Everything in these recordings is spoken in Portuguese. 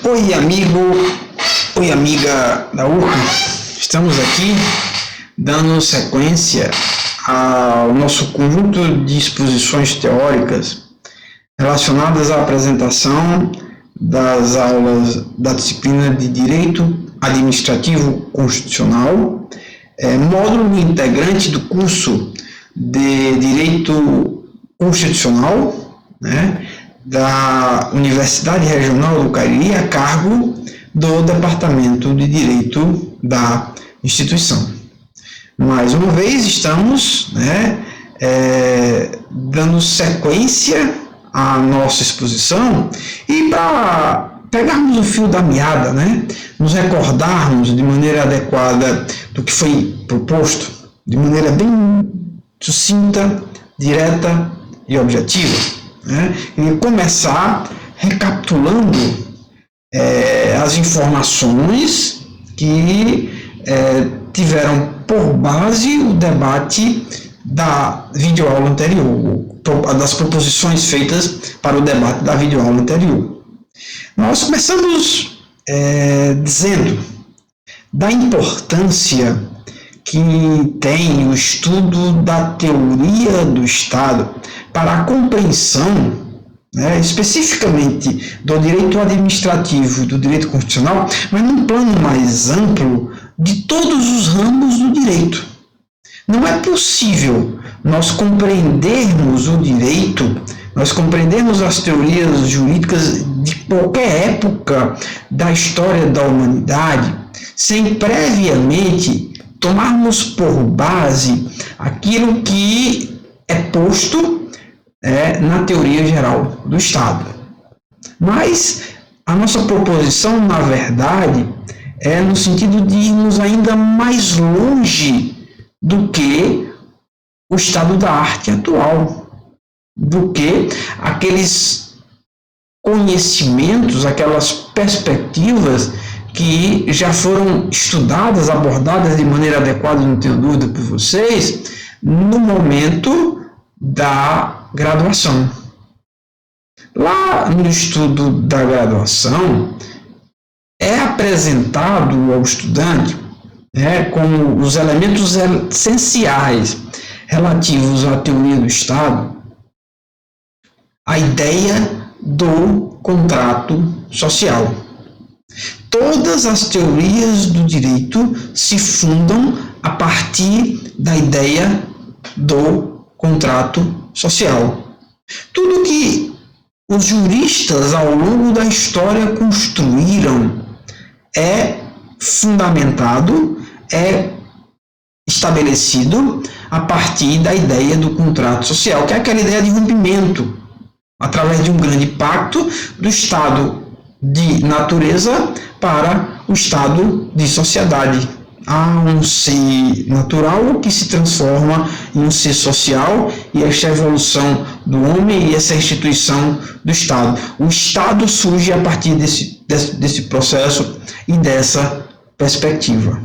Oi, amigo, oi, amiga da URCA. Estamos aqui dando sequência ao nosso conjunto de exposições teóricas relacionadas à apresentação das aulas da disciplina de Direito Administrativo Constitucional, módulo integrante do curso de Direito Constitucional, da Universidade Regional do Cariri, a cargo do Departamento de Direito da instituição. Mais uma vez, estamos dando sequência à nossa exposição e para pegarmos o fio da meada, nos recordarmos de maneira adequada do que foi proposto, de maneira bem sucinta, direta e objetiva. E começar recapitulando as informações que tiveram por base o debate da videoaula anterior, das proposições feitas para o debate da videoaula anterior. Nós começamos dizendo da importância que tem o estudo da teoria do Estado para a compreensão, especificamente do direito administrativo e do direito constitucional, mas num plano mais amplo de todos os ramos do direito. Não é possível nós compreendermos o direito, nós compreendermos as teorias jurídicas de qualquer época da história da humanidade, sem previamente tomarmos por base aquilo que é posto na teoria geral do Estado. Mas a nossa proposição, na verdade, é no sentido de irmos ainda mais longe do que o estado da arte atual, do que aqueles conhecimentos, aquelas perspectivas que já foram estudadas, abordadas de maneira adequada, não tenho dúvida por vocês, no momento da graduação. Lá no estudo da graduação, é apresentado ao estudante como os elementos essenciais relativos à teoria do Estado, a ideia do contrato social. Todas as teorias do direito se fundam a partir da ideia do contrato social. Tudo que os juristas ao longo da história construíram é fundamentado, é estabelecido a partir da ideia do contrato social, que é aquela ideia de rompimento, através de um grande pacto do estado de natureza para o estado de sociedade. Há um ser natural que se transforma em um ser social, e esta evolução do homem e essa instituição do Estado. O Estado surge a partir desse processo e dessa perspectiva.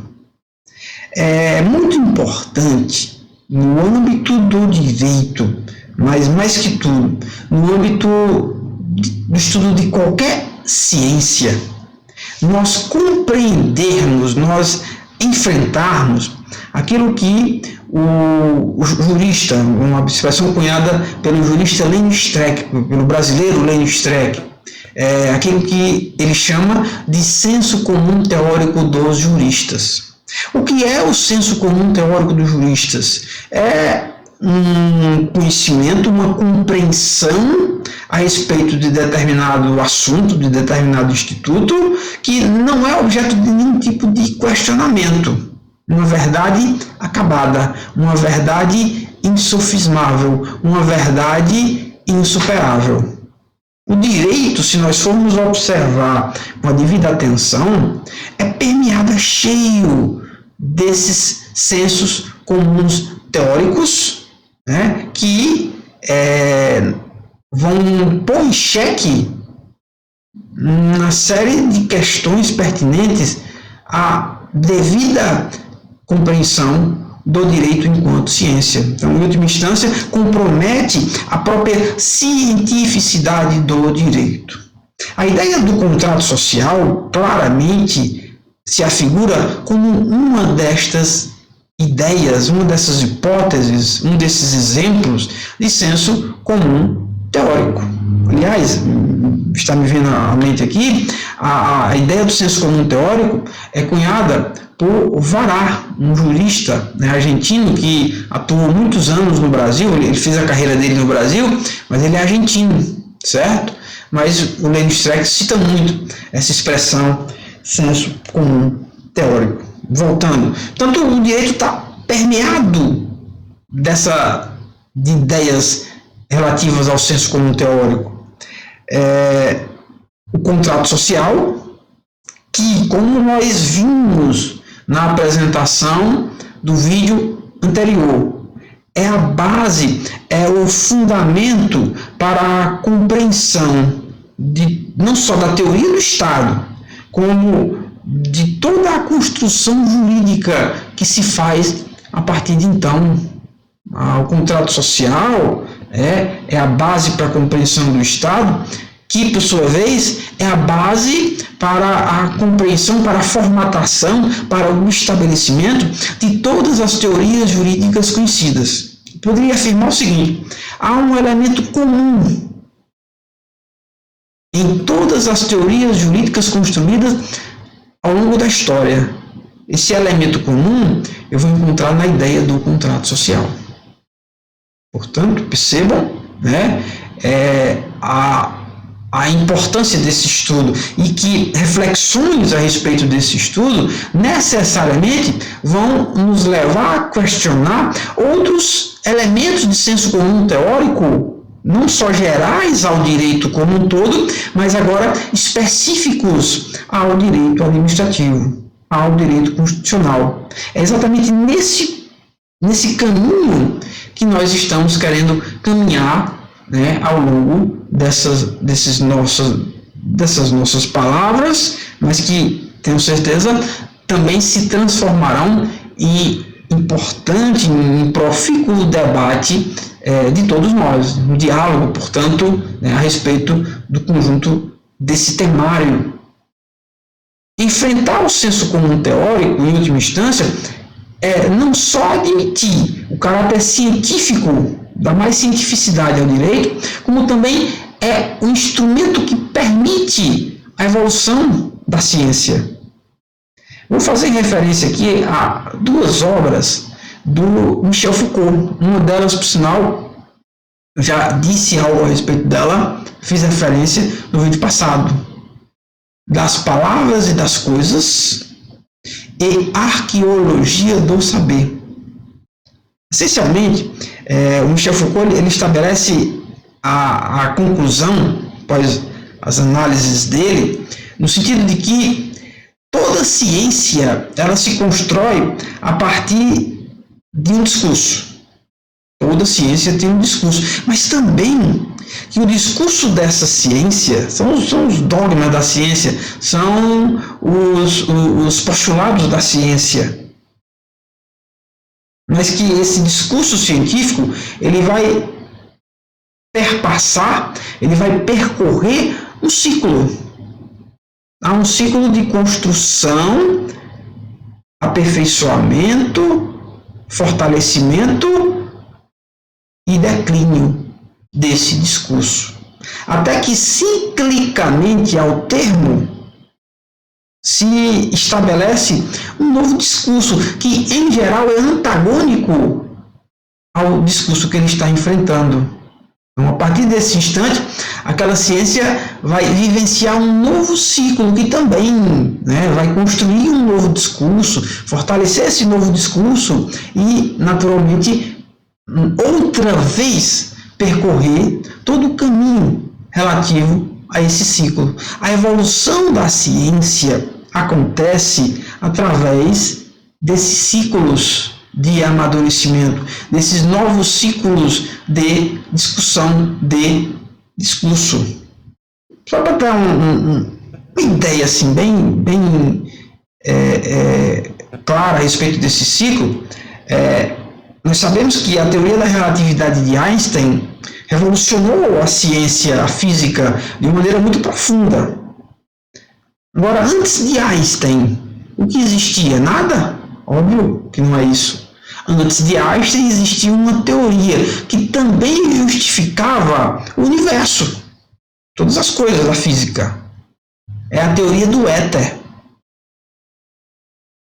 É muito importante, no âmbito do direito, mas mais que tudo, no âmbito do estudo de qualquer ciência, nós compreendermos, nós enfrentarmos aquilo que o jurista, uma expressão cunhada pelo jurista Lênio Streck, pelo brasileiro Lênio Streck, aquilo que ele chama de senso comum teórico dos juristas. O que é o senso comum teórico dos juristas? É um conhecimento, uma compreensão a respeito de determinado assunto, de determinado instituto, que não é objeto de nenhum tipo de questionamento. Uma verdade acabada, uma verdade insofismável, uma verdade insuperável. O direito, se nós formos observar com a devida atenção, é permeado, cheio desses sensos comuns teóricos, que vão pôr em xeque uma série de questões pertinentes à devida compreensão do direito enquanto ciência. Então, em última instância, compromete a própria cientificidade do direito. A ideia do contrato social claramente se afigura como uma destas ideias, uma dessas hipóteses, um desses exemplos de senso comum teórico. Aliás, está me vindo à mente aqui, a ideia do senso comum teórico é cunhada por Vará, um jurista, né, argentino que atuou muitos anos no Brasil. Ele fez a carreira dele no Brasil, mas ele é argentino, certo? Mas o Lênin Streck cita muito essa expressão senso comum teórico. Voltando, tanto o direito está permeado de ideias relativas ao senso comum teórico. O contrato social, que, como nós vimos na apresentação do vídeo anterior, é a base, é o fundamento para a compreensão não só da teoria do Estado, como de toda a construção jurídica que se faz a partir de então. O contrato social é a base para a compreensão do Estado, que, por sua vez, é a base para a compreensão, para a formatação, para o estabelecimento de todas as teorias jurídicas conhecidas. Eu poderia afirmar o seguinte: há um elemento comum em todas as teorias jurídicas construídas ao longo da história. Esse elemento comum eu vou encontrar na ideia do contrato social. Portanto, percebam, né, a importância desse estudo, e que reflexões a respeito desse estudo necessariamente vão nos levar a questionar outros elementos de senso comum teórico, não só gerais ao direito como um todo, mas agora específicos ao direito administrativo, ao direito constitucional. É exatamente nesse caminho que nós estamos querendo caminhar, né, ao longo dessas nossas palavras, mas que, tenho certeza, também se transformarão em importante, em profícuo debate de todos nós, um diálogo, portanto, né, a respeito do conjunto desse temário. Enfrentar o senso comum teórico, em última instância, é não só admitir o caráter científico, da mais cientificidade ao direito, como também é um instrumento que permite a evolução da ciência. Vou fazer referência aqui a duas obras do Michel Foucault. Uma delas, por sinal, já disse algo a respeito dela, fiz referência no vídeo passado. Das Palavras e das Coisas e Arqueologia do Saber. Essencialmente, o Michel Foucault ele estabelece a conclusão, após as análises dele, no sentido de que toda ciência ela se constrói a partir de um discurso. Toda ciência tem um discurso, mas também que o discurso dessa ciência são os dogmas da ciência, são os postulados da ciência. Mas que esse discurso científico ele vai perpassar, ele vai percorrer um ciclo. Há um ciclo de construção, aperfeiçoamento, fortalecimento e declínio desse discurso. Até que ciclicamente ao termo se estabelece um novo discurso que, em geral, é antagônico ao discurso que ele está enfrentando. Então, a partir desse instante, aquela ciência vai vivenciar um novo ciclo que também, né, vai construir um novo discurso, fortalecer esse novo discurso e, naturalmente, outra vez percorrer todo o caminho relativo a esse ciclo. A evolução da ciência acontece através desses ciclos de amadurecimento, desses novos ciclos de discussão, de discurso. Só para dar uma ideia assim, bem clara a respeito desse ciclo, nós sabemos que a teoria da relatividade de Einstein revolucionou a ciência, a física, de maneira muito profunda. Agora, antes de Einstein, o que existia? Nada? Óbvio que não é isso. Antes de Einstein existia uma teoria que também justificava o universo, todas as coisas da física. É a teoria do éter.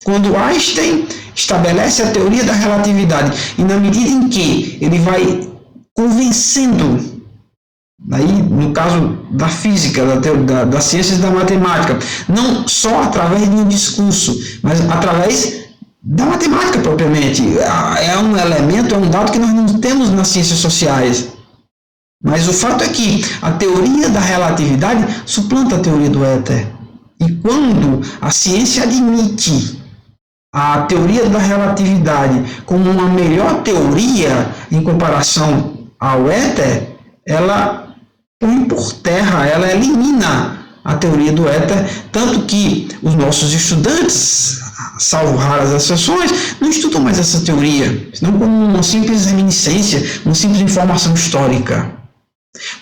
Quando Einstein estabelece a teoria da relatividade, e na medida em que ele vai convencendo, aí, no caso da física, das ciências da matemática, não só através de um discurso, mas através da matemática propriamente. É um elemento, é um dado que nós não temos nas ciências sociais. Mas o fato é que a teoria da relatividade suplanta a teoria do éter. E quando a ciência admite a teoria da relatividade como uma melhor teoria em comparação ao éter, ela põe por terra, ela elimina a teoria do éter, tanto que os nossos estudantes, salvo raras exceções, não estudam mais essa teoria, senão como uma simples reminiscência, uma simples informação histórica.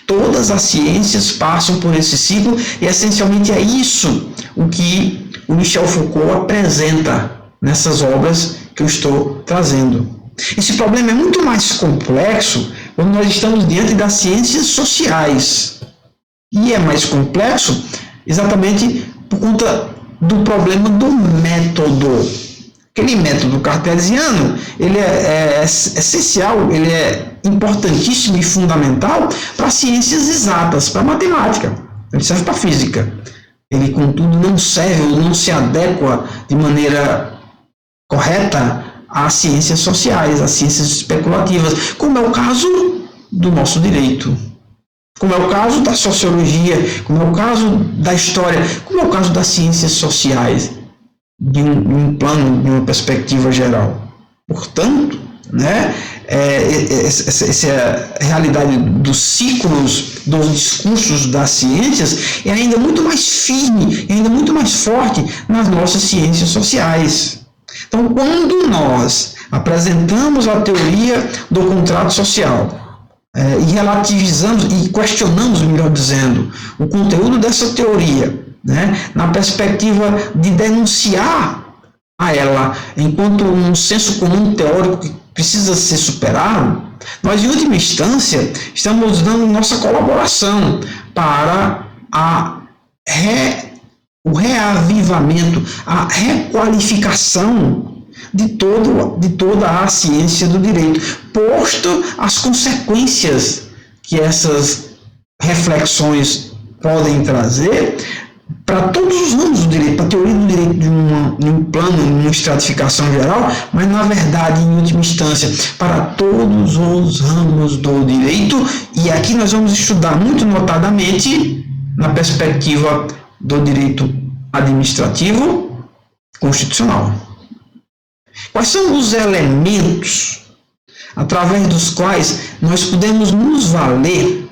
Todas as ciências passam por esse ciclo e essencialmente é isso o que o Michel Foucault apresenta nessas obras que eu estou trazendo. Esse problema é muito mais complexo quando nós estamos diante das ciências sociais. E é mais complexo exatamente por conta do problema do método. Aquele método cartesiano, ele é essencial, ele é importantíssimo e fundamental para ciências exatas, para matemática. Ele serve para física. Ele, contudo, não serve ou não se adequa de maneira correta às ciências sociais, às ciências especulativas, como é o caso do nosso direito, como é o caso da sociologia, como é o caso da história, como é o caso das ciências sociais, de um plano, de uma perspectiva geral. Portanto, essa é a realidade dos ciclos, dos discursos das ciências é ainda muito mais firme, ainda muito mais forte nas nossas ciências sociais. Então, quando nós apresentamos a teoria do contrato social e relativizamos e questionamos, melhor dizendo, o conteúdo dessa teoria, na perspectiva de denunciar a ela enquanto um senso comum teórico que precisa ser superado, nós, em última instância, estamos dando nossa colaboração para o reavivamento, a requalificação de toda a ciência do direito, posto as consequências que essas reflexões podem trazer para todos os ramos do direito, para a teoria do direito de um plano, de uma estratificação geral, mas, na verdade, em última instância, para todos os ramos do direito. E aqui nós vamos estudar muito notadamente na perspectiva do direito administrativo constitucional. Quais são os elementos através dos quais nós podemos nos valer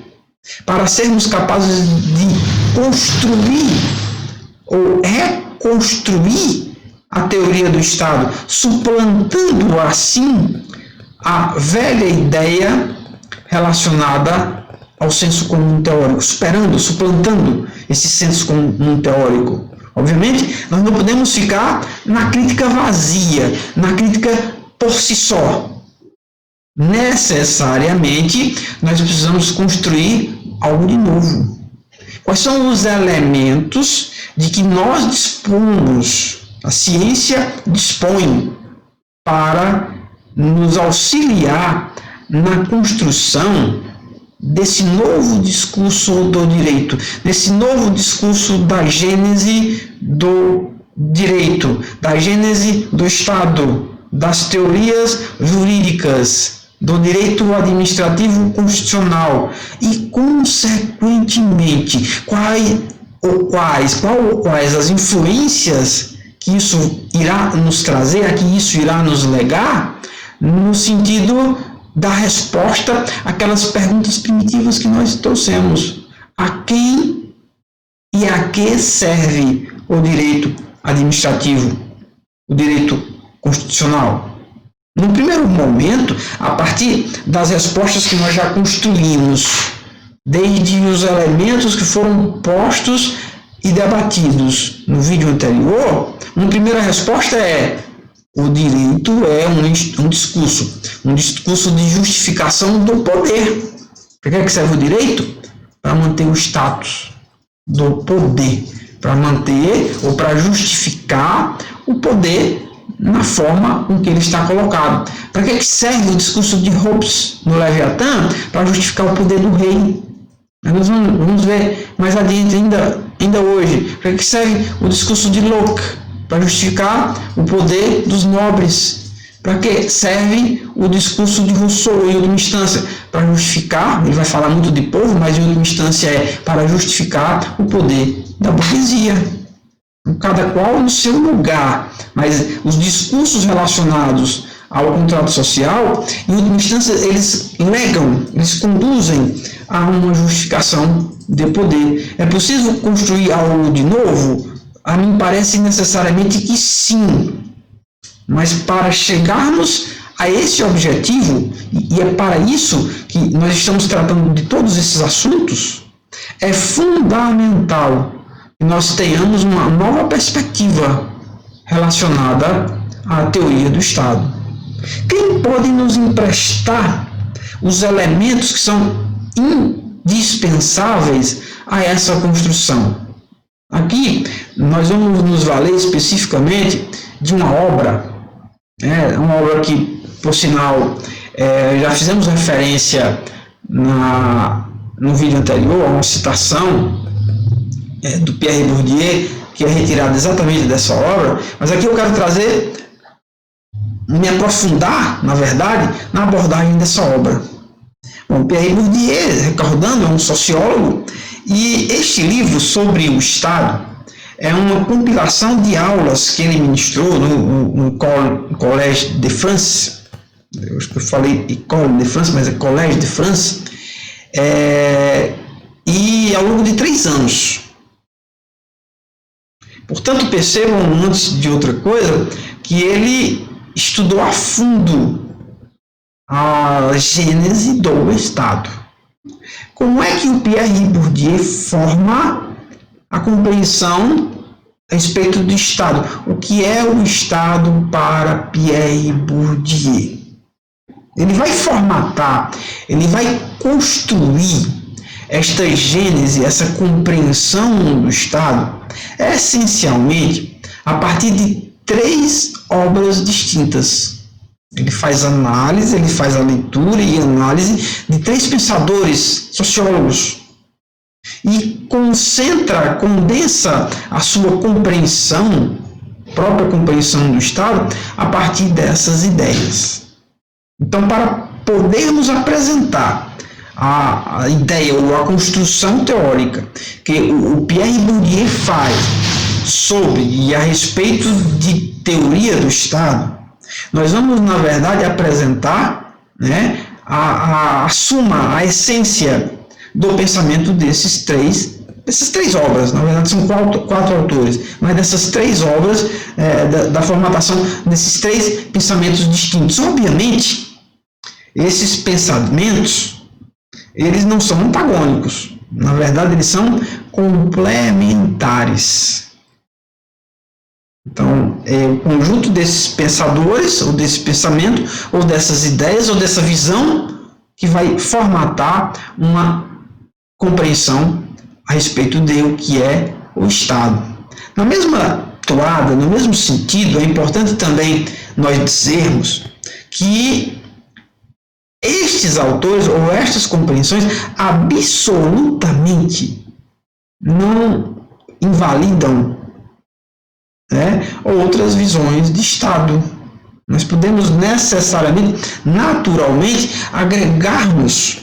para sermos capazes de construir ou reconstruir a teoria do Estado, suplantando assim a velha ideia relacionada ao senso comum teórico, suplantando esse senso comum teórico? Obviamente, nós não podemos ficar na crítica vazia, na crítica por si só. Necessariamente, nós precisamos construir algo de novo. Quais são os elementos de que nós dispomos, a ciência dispõe, para nos auxiliar na construção desse novo discurso do direito, desse novo discurso da gênese do direito, da gênese do Estado, das teorias jurídicas, do direito administrativo constitucional e, consequentemente, quais as influências que isso irá nos trazer, a que isso irá nos legar, no sentido da resposta àquelas perguntas primitivas que nós trouxemos. A quem e a que serve o direito administrativo, o direito constitucional? No primeiro momento, a partir das respostas que nós já construímos, desde os elementos que foram postos e debatidos no vídeo anterior, uma primeira resposta é: o direito é um discurso de justificação do poder. Para que serve o direito? Para manter o status do poder, para manter ou para justificar o poder na forma com que ele está colocado. Para que serve o discurso de Hobbes no Leviatã? Para justificar o poder do rei. Nós vamos ver mais adiante ainda hoje. Para que serve o discurso de Locke? Para justificar o poder dos nobres. Para que serve o discurso de Rousseau, em última instância? Para justificar, ele vai falar muito de povo, mas em última instância é para justificar o poder da burguesia. Cada qual no seu lugar, mas os discursos relacionados ao contrato social, em última instância, eles conduzem a uma justificação de poder. É possível construir algo de novo? A mim parece necessariamente que sim. Mas para chegarmos a esse objetivo, e é para isso que nós estamos tratando de todos esses assuntos, é fundamental que nós tenhamos uma nova perspectiva relacionada à teoria do Estado. Quem pode nos emprestar os elementos que são indispensáveis a essa construção? Aqui nós vamos nos valer especificamente de uma obra, uma obra que, por sinal, já fizemos referência no vídeo anterior, a uma citação do Pierre Bourdieu, que é retirada exatamente dessa obra, mas aqui eu quero me aprofundar, na verdade, na abordagem dessa obra. Bom, Pierre Bourdieu, recordando, é um sociólogo, e este livro sobre o Estado é uma compilação de aulas que ele ministrou no Collège de France. Eu acho que eu falei École de France, mas é Collège de France. E ao longo de 3 anos. Portanto, percebam, antes de outra coisa, que ele estudou a fundo a gênese do Estado. Como é que o Pierre Bourdieu forma a compreensão a respeito do Estado? O que é o Estado para Pierre Bourdieu? Ele vai formatar, ele vai construir esta gênese, essa compreensão do Estado, essencialmente a partir de 3 obras distintas. Ele faz análise, ele faz a leitura e análise de 3 pensadores, sociólogos, e condensa a sua compreensão, própria compreensão do Estado, a partir dessas ideias. Então, para podermos apresentar a ideia ou a construção teórica que o Pierre Bourdieu faz sobre e a respeito de teoria do Estado, nós vamos, na verdade, apresentar a suma, a essência do pensamento dessas três obras. Na verdade, são 4 autores, mas dessas 3 obras, da formatação desses 3 pensamentos distintos. Obviamente, esses pensamentos, eles não são antagônicos. Na verdade, eles são complementares. Então, é o conjunto desses pensadores, ou desse pensamento, ou dessas ideias, ou dessa visão, que vai formatar uma compreensão a respeito de o que é o Estado. Na mesma toada, no mesmo sentido, é importante também nós dizermos que estes autores, ou estas compreensões, absolutamente não invalidam outras visões de Estado. Nós podemos necessariamente, naturalmente, agregarmos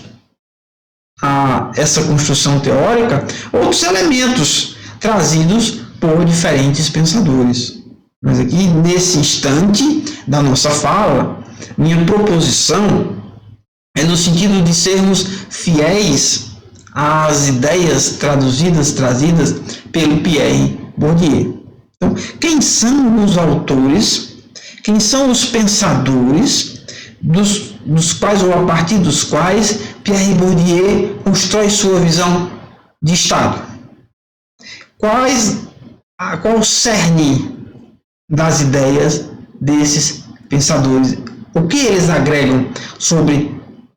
a essa construção teórica outros elementos trazidos por diferentes pensadores. Mas aqui, nesse instante da nossa fala, minha proposição é no sentido de sermos fiéis às ideias trazidas pelo Pierre Bourdieu. Então, quem são os autores Quem são os pensadores dos quais ou a partir dos quais Pierre Bourdieu constrói sua visão de Estado? Qual o cerne das ideias desses pensadores? O que eles agregam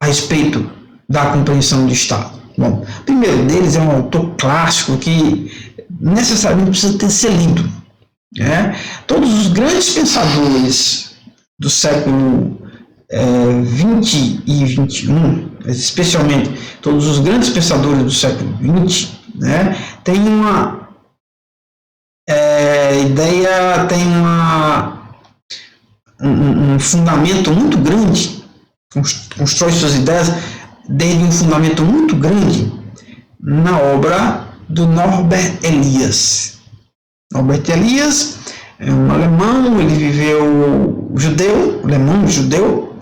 a respeito da compreensão do Estado? Bom, o primeiro deles é um autor clássico que necessariamente precisa ser lido. Todos os grandes pensadores do século 20 e 21, especialmente todos os grandes pensadores do século 20, têm uma ideia, tem um fundamento muito grande, constrói suas ideias desde um fundamento muito grande na obra do Norbert Elias. Norbert Elias é um alemão, ele viveu alemão-judeu,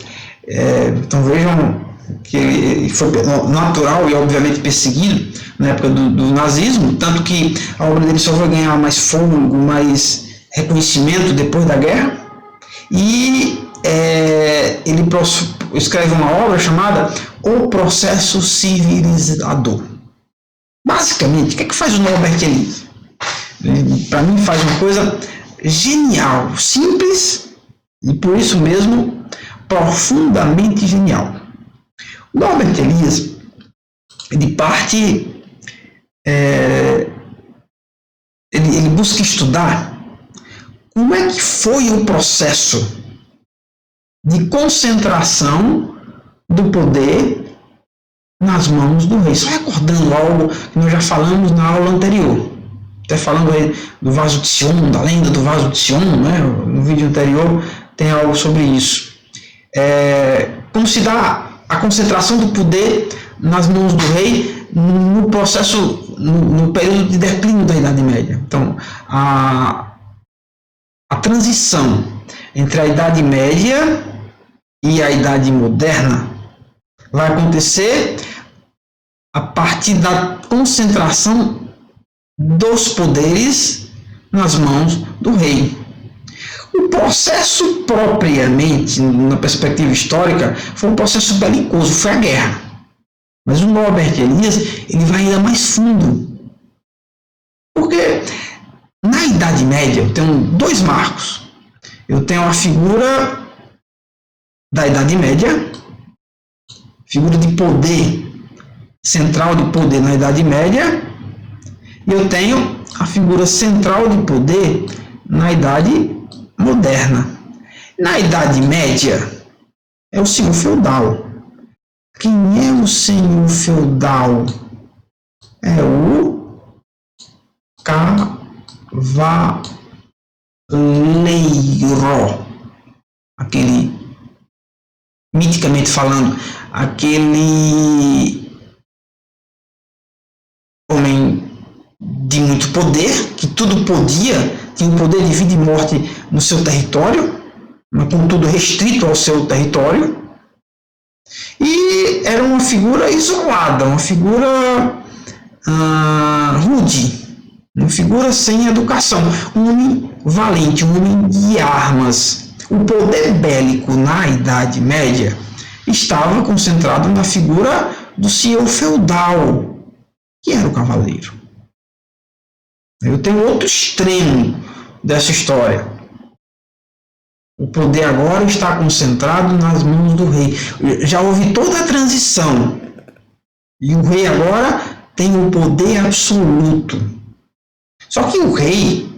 então vejam que ele foi natural e obviamente perseguido na época do nazismo, tanto que a obra dele só vai ganhar mais fôlego, mais reconhecimento depois da guerra, e ele escreve uma obra chamada O Processo Civilizador. Basicamente, o que faz o Norbert Elias? Para mim faz uma coisa genial, simples e por isso mesmo profundamente genial. O Norbert Elias, ele parte, ele busca estudar como é que foi o processo de concentração do poder nas mãos do rei. Só recordando algo que nós já falamos na aula anterior. Até falando aí do vaso de Sion, da lenda do vaso de Sion, no vídeo anterior tem algo sobre isso. Como se dá a concentração do poder nas mãos do rei no processo, no período de declínio da Idade Média. Então, a transição entre a Idade Média e a Idade Moderna vai acontecer a partir da concentração dos poderes nas mãos do rei. O processo propriamente, na perspectiva histórica, foi um processo belicoso, foi a guerra. Mas o Norbert Elias, ele vai ainda mais fundo. Porque na Idade Média eu tenho dois marcos. Eu tenho a figura da Idade Média, figura de poder, central de poder na Idade Média, e eu tenho a figura central de poder na Idade Moderna. Na Idade Média é o senhor feudal. Quem é o senhor feudal? É o cavaleiro. Aquele, miticamente falando, aquele homem de muito poder, que tudo podia, tinha o poder de vida e morte no seu território, mas contudo restrito ao seu território, e era uma figura isolada, uma figura rude, uma figura sem educação, um homem valente, um homem de armas. O poder bélico na Idade Média estava concentrado na figura do senhor feudal, que era o cavaleiro. Eu tenho outro extremo dessa história. O poder agora está concentrado nas mãos do rei. Já houve toda a transição. E o rei agora tem o poder absoluto. Só que o rei,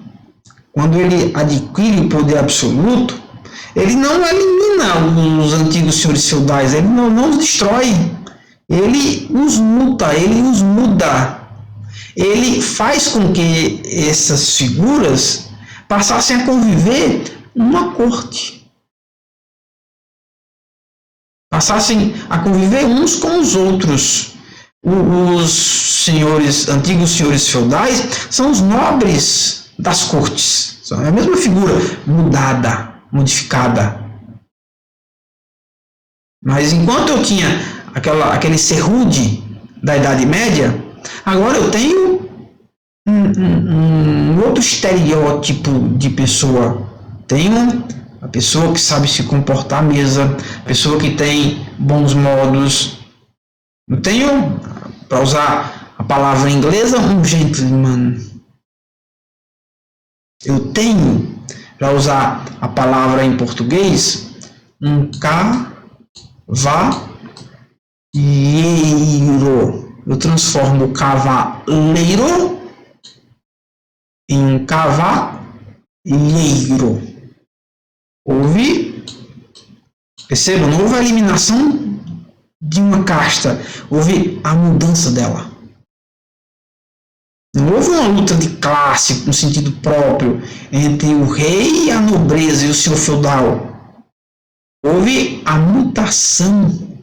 quando ele adquire o poder absoluto, ele não elimina os antigos senhores feudais, ele não os destrói. Ele os muta, ele os muda. Ele faz com que essas figuras passassem a conviver numa corte. Passassem a conviver uns com os outros. Os antigos senhores feudais são os nobres das cortes. É a mesma figura, mudada, modificada. Mas enquanto eu tinha aquele ser rude da Idade Média, agora eu tenho um outro estereótipo de pessoa. Tenho a pessoa que sabe se comportar à mesa, a pessoa que tem bons modos. Eu tenho, para usar a palavra inglesa, um gentleman. Eu tenho, para usar a palavra em português, um cavalheiro. Eu transformo cavaleiro em cavalheiro. Houve, perceba, não houve a eliminação de uma casta, houve a mudança dela. Não houve uma luta de classe no sentido próprio entre o rei, a nobreza e o senhor feudal. Houve a mutação.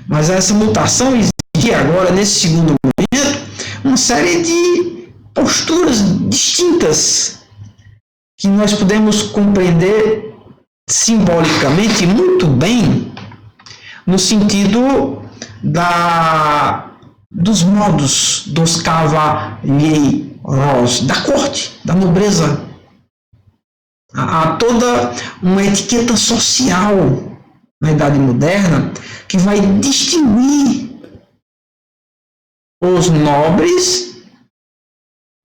Mas essa mutação exige agora, nesse segundo momento, uma série de posturas distintas que nós podemos compreender simbolicamente muito bem no sentido dos modos dos cavalheiros, da corte, da nobreza. Há toda uma etiqueta social na Idade Moderna que vai distinguir os nobres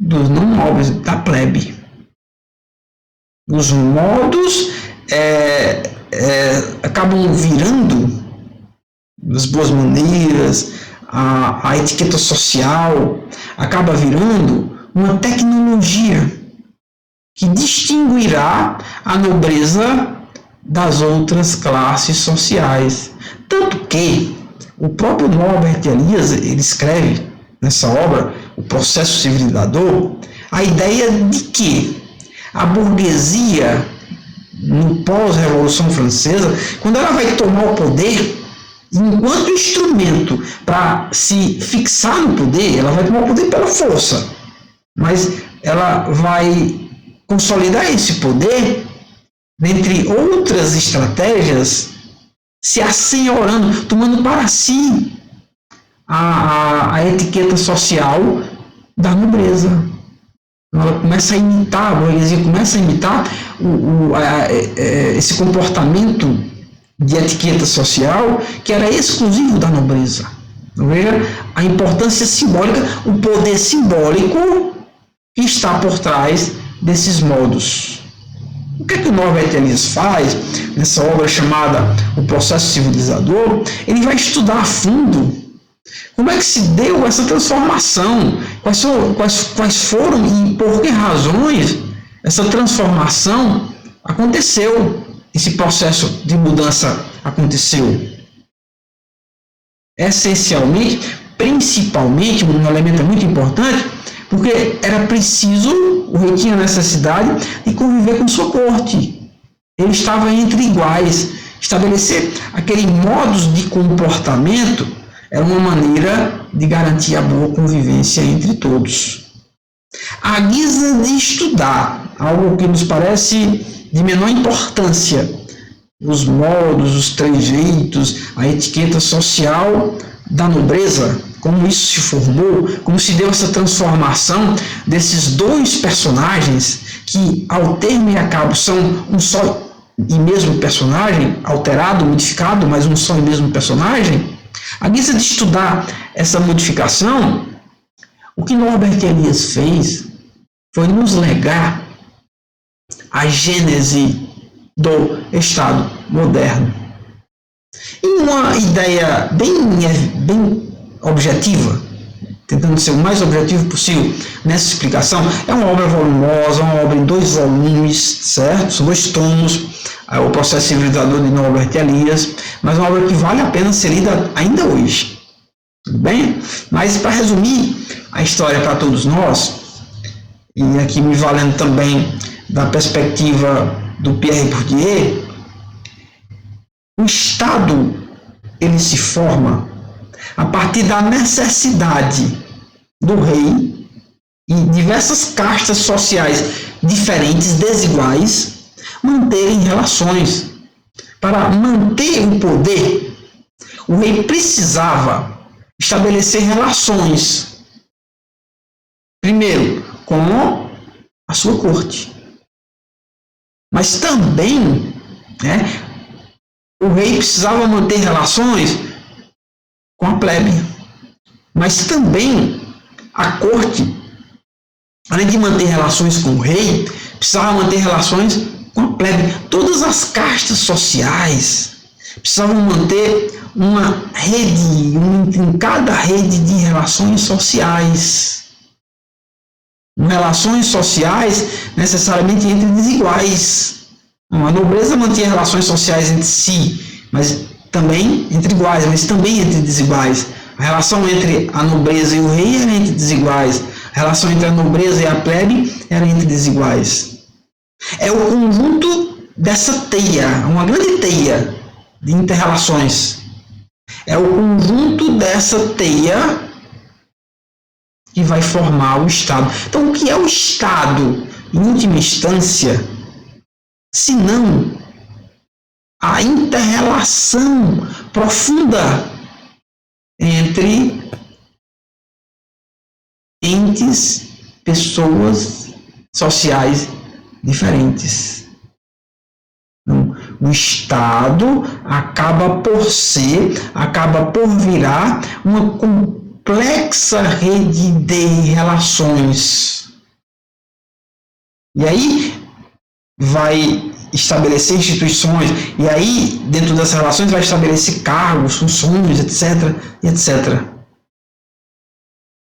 dos não nobres, da plebe. Os modos acabam virando as boas maneiras, a etiqueta social acaba virando uma tecnologia que distinguirá a nobreza das outras classes sociais. Tanto que o próprio Norbert Elias, ele escreve nessa obra, O Processo Civilizador, a ideia de que a burguesia, no pós-Revolução Francesa, quando ela vai tomar o poder, enquanto instrumento para se fixar no poder, ela vai tomar o poder pela força, mas ela vai consolidar esse poder, dentre outras estratégias, se assenhorando, tomando para si a etiqueta social da nobreza. Ela começa a imitar, a burguesia começa a imitar esse comportamento de etiqueta social que era exclusivo da nobreza. Veja a importância simbólica, o poder simbólico que está por trás desses modos. O que é que o Norbert Elias faz nessa obra chamada O Processo Civilizador? Ele vai estudar a fundo como é que se deu essa transformação, quais foram e por que razões essa transformação aconteceu, esse processo de mudança aconteceu. Essencialmente, principalmente, um elemento muito importante, porque era preciso, o rei tinha necessidade de conviver com sua corte. Ele estava entre iguais. Estabelecer aquele modus de comportamento era uma maneira de garantir a boa convivência entre todos. À guisa de estudar algo que nos parece de menor importância, os modos, os trejeitos, a etiqueta social da nobreza, como isso se formou, como se deu essa transformação desses dois personagens que, ao termo e a cabo, são um só e mesmo personagem, alterado, modificado, mas um só e mesmo personagem. À guisa de estudar essa modificação, o que Norbert Elias fez foi nos legar a gênese do Estado moderno. E uma ideia bem objetiva, tentando ser o mais objetivo possível nessa explicação, é uma obra volumosa, uma obra em 2 volumes, certo? São 2 tomos, O Processo Civilizador de Norbert Elias, mas uma obra que vale a pena ser lida ainda hoje. Tudo bem? Mas para resumir a história para todos nós, e aqui me valendo também da perspectiva do Pierre Bourdieu, o Estado ele se forma a partir da necessidade do rei e diversas castas sociais diferentes, desiguais, manterem relações. Para manter o poder, o rei precisava estabelecer relações, primeiro, com a sua corte. Mas também, né, o rei precisava manter relações com a plebe. Mas também a corte, além de manter relações com o rei, precisava manter relações com a plebe. Todas as castas sociais precisavam manter uma rede, uma intrincada rede de relações sociais. Relações sociais necessariamente entre desiguais. A nobreza mantinha relações sociais entre si, mas também entre iguais, mas também entre desiguais. A relação entre a nobreza e o rei era entre desiguais. A relação entre a nobreza e a plebe era entre desiguais. É o conjunto dessa teia, uma grande teia de inter-relações. É o conjunto dessa teia que vai formar o Estado. Então, o que é o Estado, em última instância, se não a inter-relação profunda entre entes, pessoas sociais diferentes. Então, o Estado acaba por virar uma complexa rede de relações. E aí vai estabelecer instituições, e aí dentro dessas relações vai estabelecer cargos, funções, etc, etc.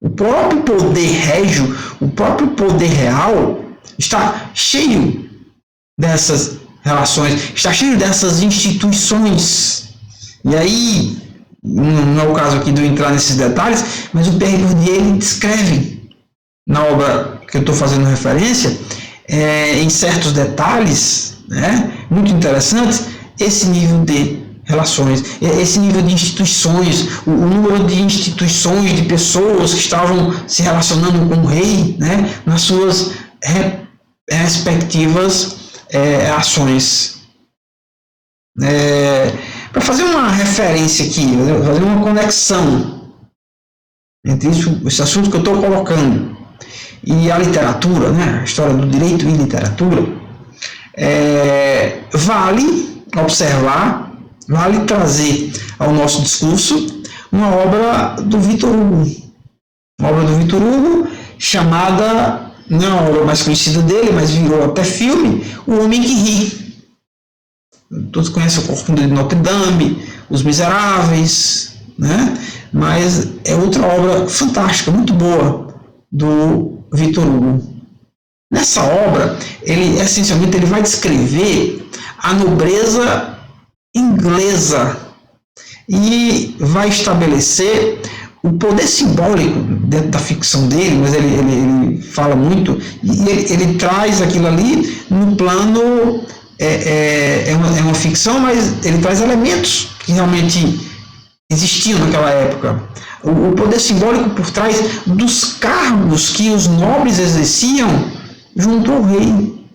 O próprio poder régio, o próprio poder real está cheio dessas relações, está cheio dessas instituições. E aí, não é o caso aqui de eu entrar nesses detalhes, mas o Pierre Bourdieu ele descreve na obra que eu estou fazendo referência, em certos detalhes, né, muito interessantes, esse nível de relações, esse nível de instituições, o número de instituições, de pessoas que estavam se relacionando com o rei, né, nas suas respectivas ações. Para fazer uma referência aqui, fazer uma conexão entre esse assunto que eu estou colocando e a literatura, né, a história do direito e literatura, vale observar, vale trazer ao nosso discurso uma obra do Victor Hugo. Uma obra do Victor Hugo chamada, não é a obra mais conhecida dele, mas virou até filme, O Homem que Ri. Todos conhecem o Corcunda de Notre Dame, Os Miseráveis, né? Mas é outra obra fantástica, muito boa, do Victor Hugo. Nessa obra, ele essencialmente vai descrever a nobreza inglesa e vai estabelecer o poder simbólico dentro da ficção dele, mas ele fala muito, e ele traz aquilo ali no plano, é uma ficção, mas ele traz elementos que realmente existiam naquela época. O poder simbólico por trás dos cargos que os nobres exerciam junto ao rei.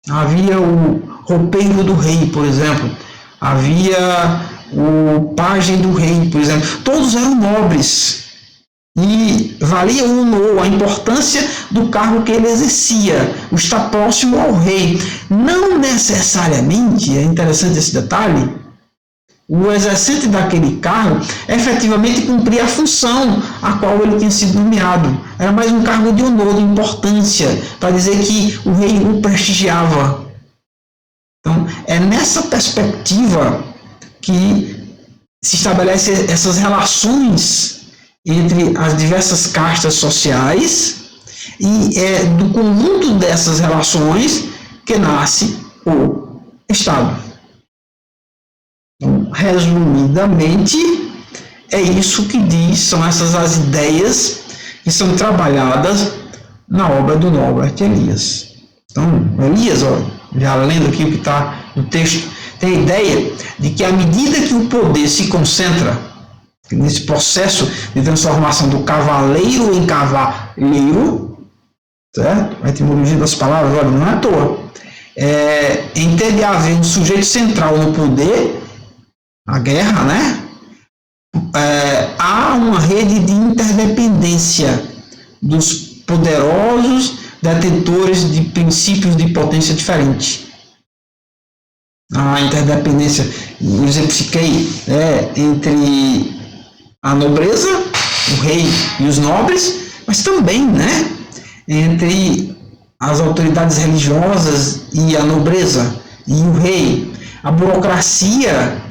Havia o roupeiro do rei, por exemplo. Havia o pajem do rei, por exemplo. Todos eram nobres. E valia a importância do cargo que ele exercia, o estar próximo ao rei. Não necessariamente, é interessante esse detalhe, o exercente daquele cargo efetivamente cumpria a função a qual ele tinha sido nomeado. Era mais um cargo de honor, de importância, para dizer que o rei o prestigiava. Então, é nessa perspectiva que se estabelece essas relações entre as diversas castas sociais, e é do conjunto dessas relações que nasce o Estado. Então, resumidamente, é isso que diz, são essas as ideias que são trabalhadas na obra do Norbert Elias. Então, Elias, já lendo aqui o que está no texto, tem a ideia de que à medida que o poder se concentra nesse processo de transformação do cavaleiro em cavaleiro, certo? A etimologia das palavras, olha, não é à toa. Em ter de haver um sujeito central no poder, a guerra, né? Há uma rede de interdependência dos poderosos detentores de princípios de potência diferente. a interdependência, eu exemplifiquei, entre a nobreza, o rei e os nobres, mas também, né, entre as autoridades religiosas e a nobreza e o rei, a burocracia,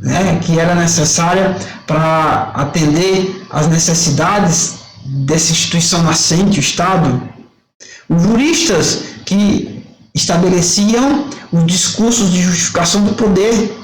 né, que era necessária para atender às necessidades dessa instituição nascente, o Estado, os juristas que estabeleciam os discursos de justificação do poder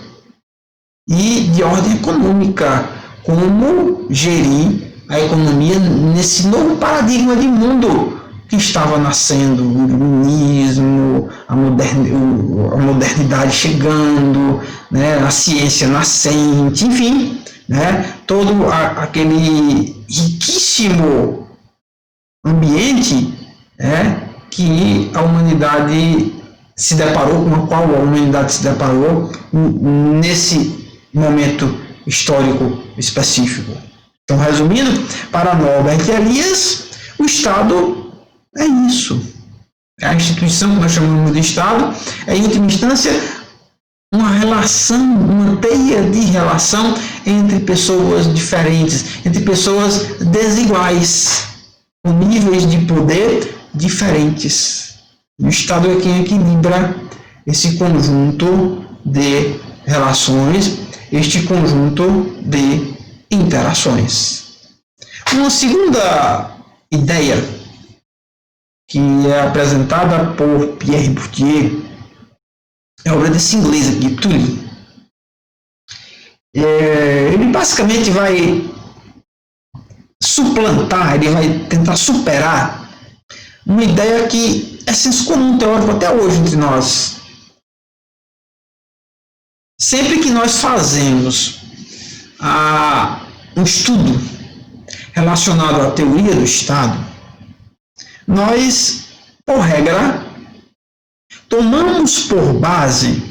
e de ordem econômica, como gerir a economia nesse novo paradigma de mundo que estava nascendo, o iluminismo, a modernidade chegando, né, a ciência nascente, enfim, né, todo aquele riquíssimo ambiente, que a humanidade se deparou, com a qual a humanidade se deparou nesse momento histórico específico. Então, resumindo, para Norbert Elias, o Estado é isso. A instituição que nós chamamos de Estado é, em última instância, uma relação, uma teia de relação entre pessoas diferentes, entre pessoas desiguais, com níveis de poder diferentes. O Estado é quem equilibra esse conjunto de relações, este conjunto de interações. Uma segunda ideia que é apresentada por Pierre Bourdieu é a obra desse inglês aqui, Tully. Ele basicamente vai suplantar, ele vai tentar superar uma ideia que é senso comum teórico até hoje entre nós. Sempre que nós fazemos um estudo relacionado à teoria do Estado, nós, por regra, tomamos por base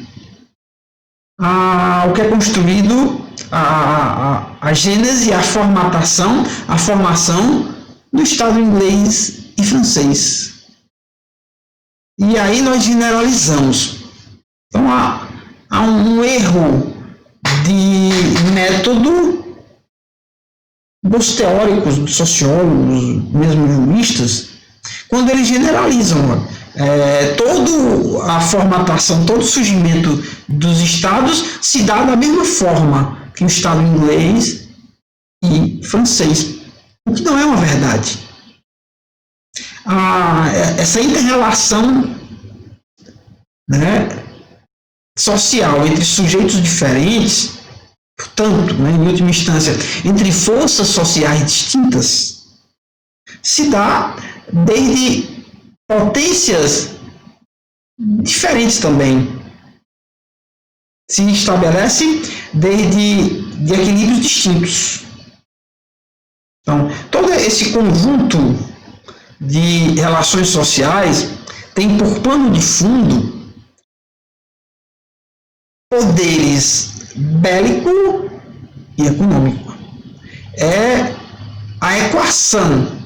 o que é construído, a gênese, a formatação, a formação do Estado inglês e francês. E aí nós generalizamos. Então há um erro de método dos teóricos, dos sociólogos, mesmo juristas, quando eles generalizam toda a formatação, todo o surgimento dos estados se dá da mesma forma que o Estado inglês e francês, o que não é uma verdade. Essa inter-relação, né, social entre sujeitos diferentes, portanto, né, em última instância, entre forças sociais distintas, se dá desde potências diferentes também. Se estabelece desde de equilíbrios distintos. Então, todo esse conjunto de relações sociais tem por pano de fundo poderes bélico e econômico. É a equação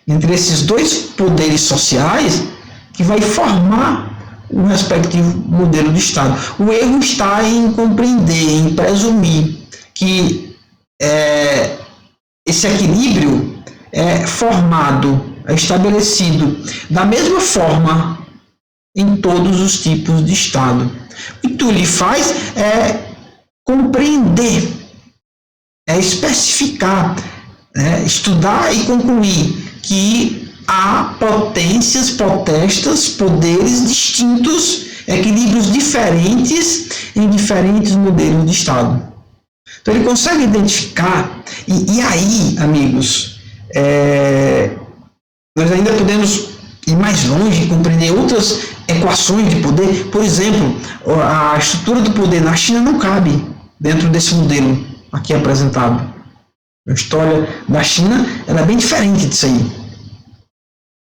entre esses dois poderes sociais que vai formar o respectivo modelo de Estado. O erro está em compreender, em presumir que esse equilíbrio é formado, é estabelecido da mesma forma em todos os tipos de Estado. O que Tully faz é compreender, é especificar, estudar e concluir que há potências, potestas, poderes distintos, equilíbrios diferentes em diferentes modelos de Estado. Então ele consegue identificar, e aí, amigos, nós ainda podemos ir mais longe e compreender outras equações de poder. Por exemplo, a estrutura do poder na China não cabe dentro desse modelo aqui apresentado. A história da China ela é bem diferente disso aí.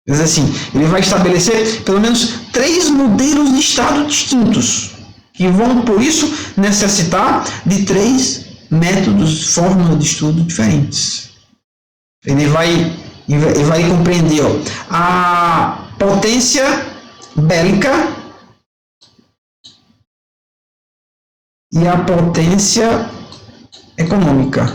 Mas assim, ele vai estabelecer pelo menos 3 modelos de Estado distintos, que vão, por isso, necessitar de 3 métodos, formas de estudo diferentes. Ele vai compreender a potência bélica e a potência econômica.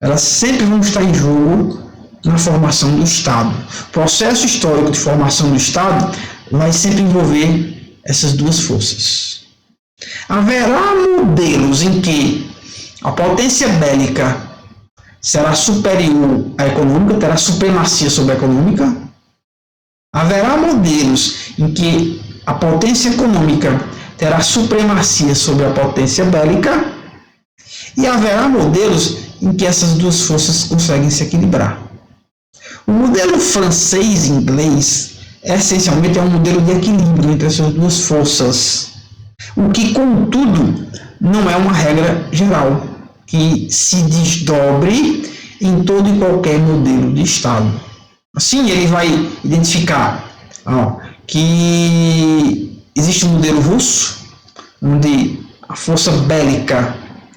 Elas sempre vão estar em jogo na formação do Estado. O processo histórico de formação do Estado vai sempre envolver essas duas forças. Haverá modelos em que a potência bélica será superior à econômica, terá supremacia sobre a econômica. Haverá modelos em que a potência econômica terá supremacia sobre a potência bélica. E haverá modelos em que essas duas forças conseguem se equilibrar. O modelo francês e inglês, essencialmente, é um modelo de equilíbrio entre essas duas forças, o que, contudo, não é uma regra geral que se desdobre em todo e qualquer modelo de Estado. Assim, ele vai identificar que existe um modelo russo, onde a força bélica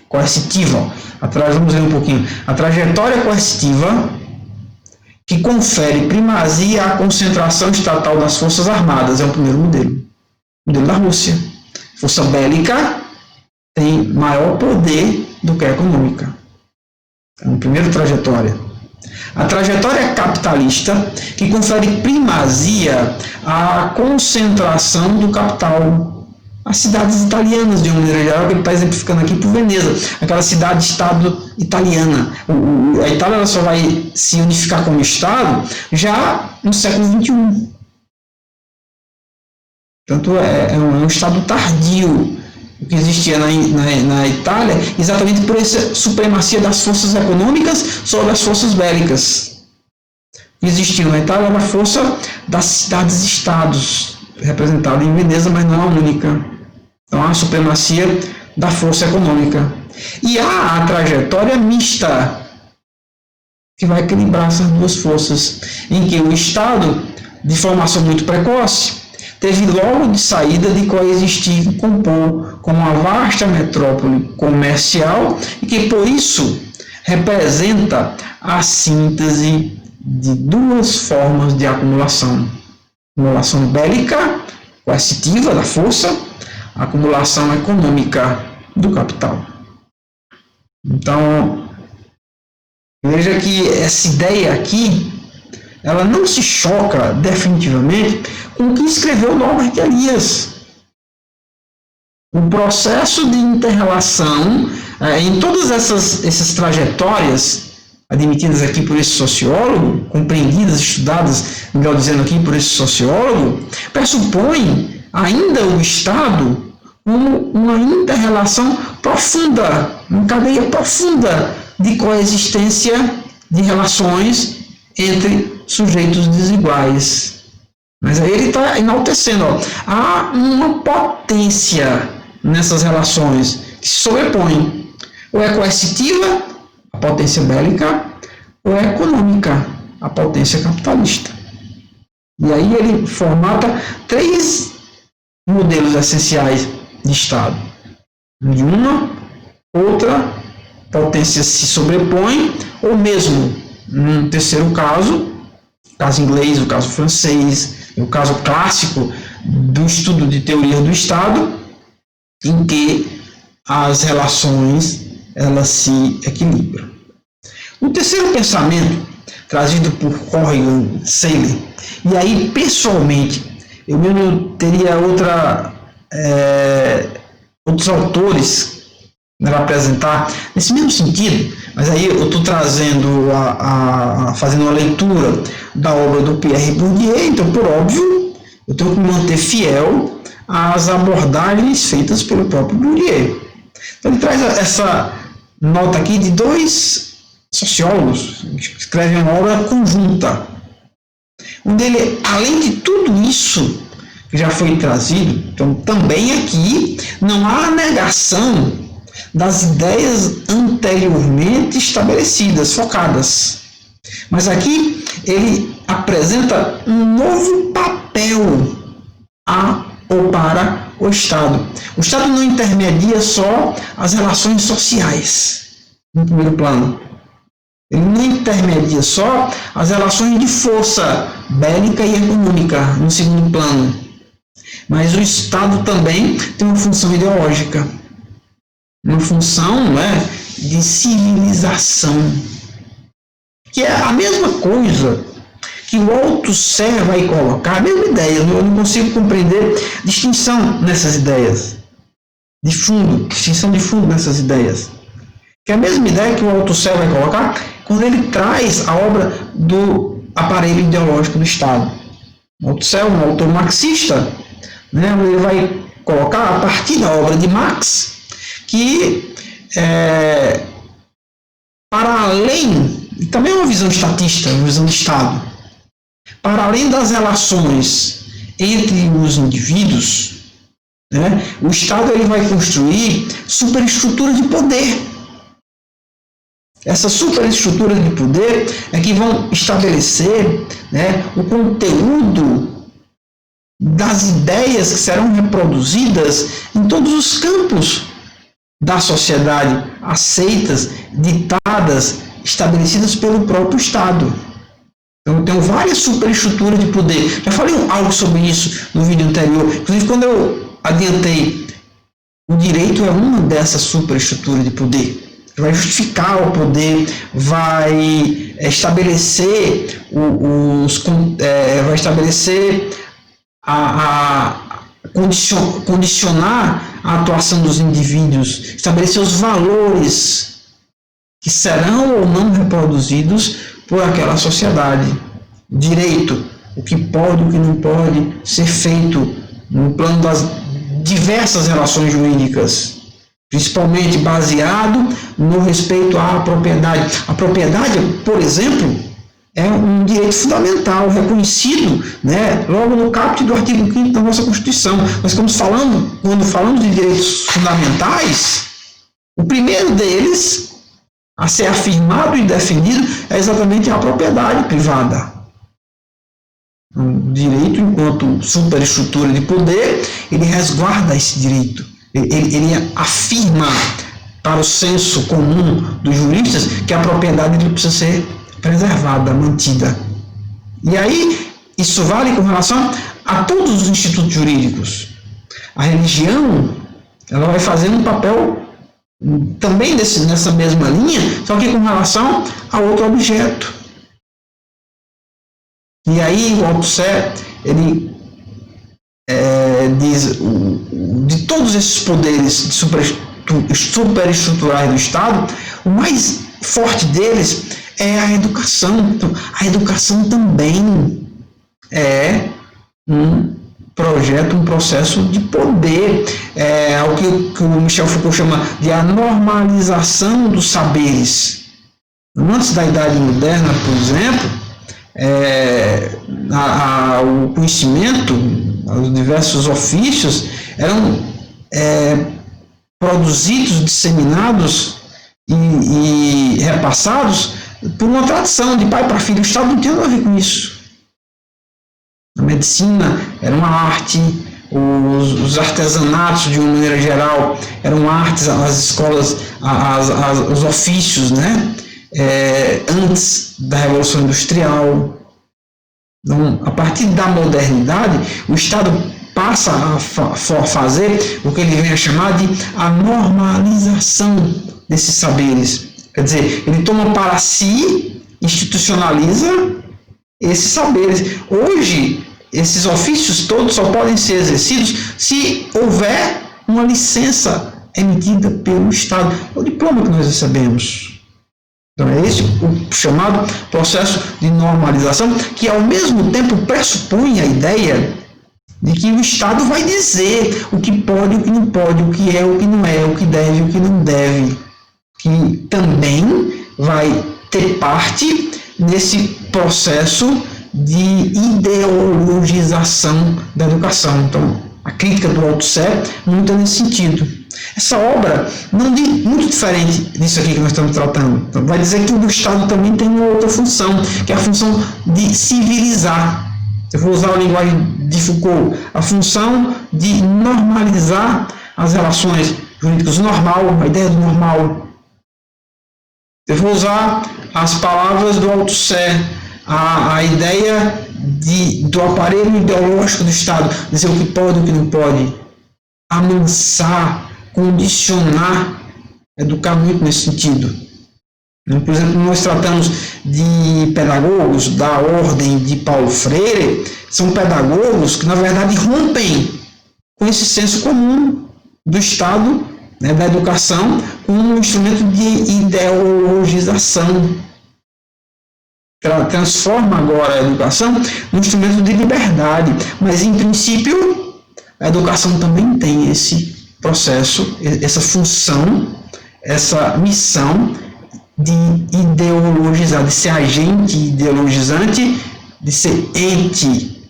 coercitiva, vamos ver um pouquinho, a trajetória coercitiva que confere primazia à concentração estatal das forças armadas, é o primeiro modelo. O modelo da Rússia. Força bélica tem maior poder do que a econômica. É uma primeira trajetória. A trajetória capitalista, que confere primazia à concentração do capital. As cidades italianas, de uma maneira geral, que ele está exemplificando aqui por Veneza, aquela cidade-estado italiana. A Itália ela só vai se unificar como Estado já no século XXI. Portanto, é um Estado tardio, o que existia na Itália, exatamente por essa supremacia das forças econômicas sobre as forças bélicas. Existia na Itália a força das cidades-estados, representada em Veneza, mas não a única. Então, há a supremacia da força econômica. E há a trajetória mista, que vai equilibrar essas duas forças, em que o Estado, de formação muito precoce, teve logo de saída de coexistir e compor com uma vasta metrópole comercial e que, por isso, representa a síntese de duas formas de acumulação. Acumulação bélica, coercitiva da força, acumulação econômica do capital. Então, veja que essa ideia aqui, ela não se choca definitivamente com o que escreveu Norbert Elias. O processo de inter-relação em todas essas trajetórias admitidas aqui por esse sociólogo, compreendidas, estudadas, melhor dizendo aqui por esse sociólogo, pressupõe ainda o Estado como uma inter-relação profunda, uma cadeia profunda de coexistência de relações entre sujeitos desiguais. Mas aí ele está enaltecendo, há uma potência nessas relações que se sobrepõe. Ou é coercitiva, a potência bélica, ou é econômica, a potência capitalista. E aí ele formata três modelos essenciais de Estado. De uma, outra potência se sobrepõe, ou mesmo, num terceiro caso, o caso inglês, o caso francês, o caso clássico do estudo de teoria do Estado, em que as relações elas se equilibram. O terceiro pensamento, trazido por Corrigan Seyler, e aí, pessoalmente, eu mesmo teria outros autores para apresentar nesse mesmo sentido, mas aí eu estou trazendo, fazendo uma leitura da obra do Pierre Bourdieu, então, por óbvio, eu tenho que me manter fiel às abordagens feitas pelo próprio Bourdieu. Então, ele traz essa nota aqui de dois sociólogos que escrevem uma obra conjunta, onde ele, além de tudo isso que já foi trazido, então também aqui não há negação das ideias anteriormente estabelecidas, focadas. Mas aqui ele apresenta um novo papel ou para o Estado. O Estado não intermedia só as relações sociais, no primeiro plano. Ele não intermedia só as relações de força bélica e econômica, no segundo plano. Mas o Estado também tem uma função ideológica. uma função, né, de civilização, que é a mesma coisa que o Althusser vai colocar, a mesma ideia. Eu não consigo compreender distinção nessas ideias de fundo, distinção de fundo nessas ideias, que é a mesma ideia que o Althusser vai colocar quando ele traz a obra do aparelho ideológico do Estado. O Althusser é um autor marxista, né, ele vai colocar a partir da obra de Marx que para além, e também é uma visão estatista, uma visão de Estado, para além das relações entre os indivíduos, né, o Estado ele vai construir superestruturas de poder. Essas superestruturas de poder é que vão estabelecer, né, o conteúdo das ideias que serão reproduzidas em todos os campos da sociedade, aceitas, ditadas, estabelecidas pelo próprio Estado. Então, eu tenho várias superestruturas de poder. Já falei algo sobre isso no vídeo anterior. Inclusive, quando eu adiantei, o direito é uma dessas superestruturas de poder. Vai justificar o poder, vai estabelecer vai estabelecer condicionar a atuação dos indivíduos, estabelecer os valores que serão ou não reproduzidos por aquela sociedade. Direito, o que pode, o que não pode ser feito no plano das diversas relações jurídicas, principalmente baseado no respeito à propriedade. A propriedade, por exemplo, é um direito fundamental, reconhecido, né, logo no caput do artigo 5º da nossa Constituição. Nós estamos falando, quando falamos de direitos fundamentais, o primeiro deles a ser afirmado e defendido é exatamente a propriedade privada. O direito, enquanto superestrutura de poder, ele resguarda esse direito. Ele afirma para o senso comum dos juristas que a propriedade precisa ser preservada, mantida. E aí, isso vale com relação a todos os institutos jurídicos. A religião, ela vai fazer um papel também nessa mesma linha, só que com relação a outro objeto. E aí o Althusser, ele diz, de todos esses poderes superestruturais do Estado, o mais forte deles é a educação. Então, a educação também é um projeto, um processo de poder, o que o Michel Foucault chama de a normalização dos saberes. Antes da Idade Moderna, por exemplo, o conhecimento, os diversos ofícios eram produzidos, disseminados e repassados por uma tradição de pai para filho. O Estado não tinha nada a ver com isso. A medicina era uma arte, os artesanatos, de uma maneira geral, eram artes, as escolas, os ofícios, né? Antes da Revolução Industrial. Então, a partir da modernidade, o Estado passa a fazer o que ele vem a chamar de a normalização desses saberes. Quer dizer, ele toma para si, institucionaliza esses saberes. Hoje, esses ofícios todos só podem ser exercidos se houver uma licença emitida pelo Estado. É o diploma que nós recebemos. Então, é esse o chamado processo de normalização, que ao mesmo tempo pressupõe a ideia de que o Estado vai dizer o que pode, o que não pode, o que é, o que não é, o que deve, o que não deve, que também vai ter parte nesse processo de ideologização da educação. Então, a crítica do Althusser muito nesse sentido. Essa obra não diz muito diferente disso aqui que nós estamos tratando. Então, vai dizer que o Estado também tem uma outra função, que é a função de civilizar. Eu vou usar a linguagem de Foucault, a função de normalizar as relações jurídicas, normal, a ideia do normal. Eu vou usar as palavras do Althusser, a ideia do aparelho ideológico do Estado, dizer o que pode e o que não pode, amansar, condicionar educar muito nesse sentido. Por exemplo, nós tratamos de pedagogos da ordem de Paulo Freire, são pedagogos que, na verdade, rompem com esse senso comum do Estado, né, da educação, como um instrumento de ideologização. Ela transforma agora a educação num instrumento de liberdade, mas, em princípio, a educação também tem esse processo, essa função, essa missão de ideologizar, de ser agente ideologizante, de ser ente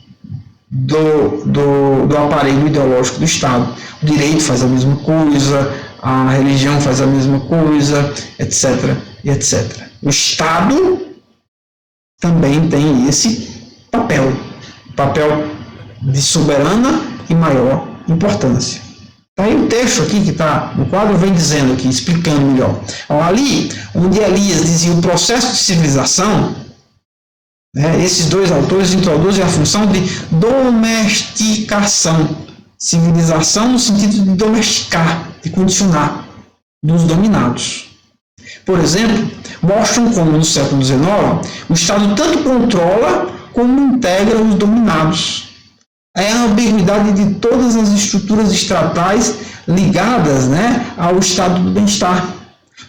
do aparelho ideológico do Estado. O direito faz a mesma coisa, a religião faz a mesma coisa, etc. e etc. O Estado também tem esse papel de soberana e maior importância. Aí o texto aqui que está no quadro vem dizendo aqui, explicando melhor. Ali, onde Elias dizia o processo de civilização, né, esses dois autores introduzem a função de domesticação. Civilização no sentido de domesticar, de condicionar, dos dominados. Por exemplo, mostram como no século XIX o Estado tanto controla como integra os dominados. É a ambiguidade de todas as estruturas estatais ligadas, né, ao estado do bem-estar,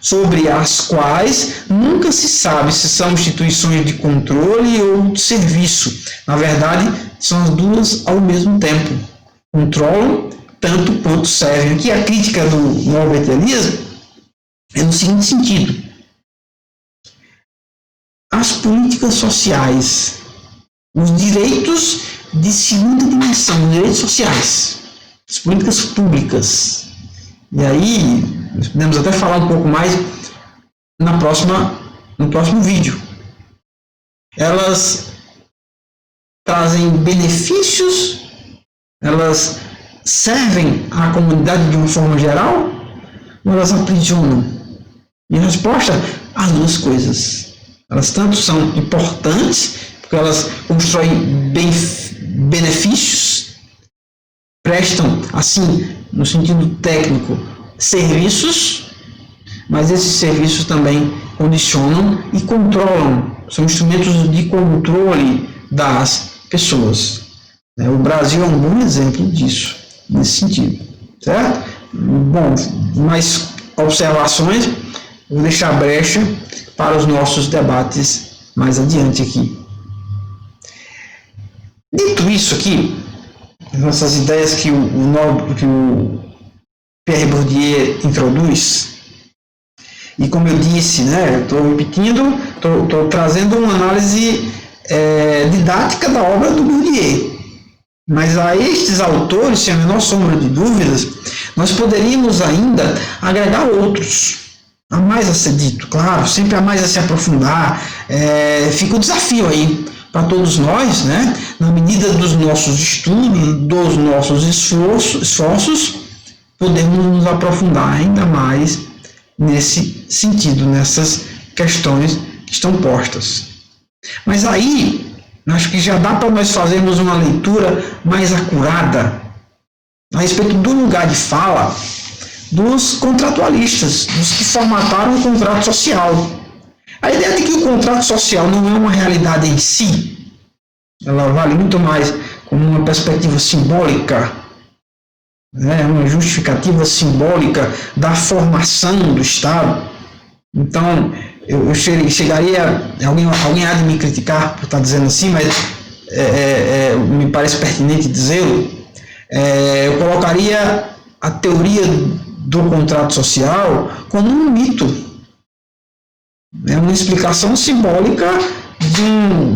sobre as quais nunca se sabe se são instituições de controle ou de serviço. Na verdade, são as duas ao mesmo tempo. Controlam tanto quanto servem. Aqui a crítica do Norbert Elias é no seguinte sentido: as políticas sociais, os direitos de segunda dimensão, os direitos sociais, as políticas públicas. E aí, nós podemos até falar um pouco mais no próximo vídeo. Elas trazem benefícios, elas servem à comunidade de uma forma geral, ou elas aprisionam? E a resposta, as duas coisas. Elas tanto são importantes, porque elas constroem benefícios, prestam, assim, no sentido técnico, serviços, mas esses serviços também condicionam e controlam, são instrumentos de controle das pessoas. O Brasil é um bom exemplo disso, nesse sentido, certo? Bom, mais observações, vou deixar brecha para os nossos debates mais adiante aqui. Dito isso aqui, essas ideias que o Pierre Bourdieu introduz, e como eu disse, né, estou repetindo, estou trazendo uma análise didática da obra do Bourdieu. Mas a estes autores, sem a menor sombra de dúvidas, nós poderíamos ainda agregar outros. Há mais a ser dito, claro, sempre há mais a se aprofundar. Fica o desafio aí para todos nós, né? Na medida dos nossos estudos, dos nossos esforços, podemos nos aprofundar ainda mais nesse sentido, nessas questões que estão postas. Mas aí, acho que já dá para nós fazermos uma leitura mais acurada a respeito do lugar de fala dos contratualistas, dos que formataram o contrato social. A ideia de que o contrato social não é uma realidade em si, ela vale muito mais como uma perspectiva simbólica, né, uma justificativa simbólica da formação do Estado. Então, eu chegaria, alguém há de me criticar por estar dizendo assim, mas me parece pertinente dizê-lo, eu colocaria a teoria do contrato social como um mito. É uma explicação simbólica de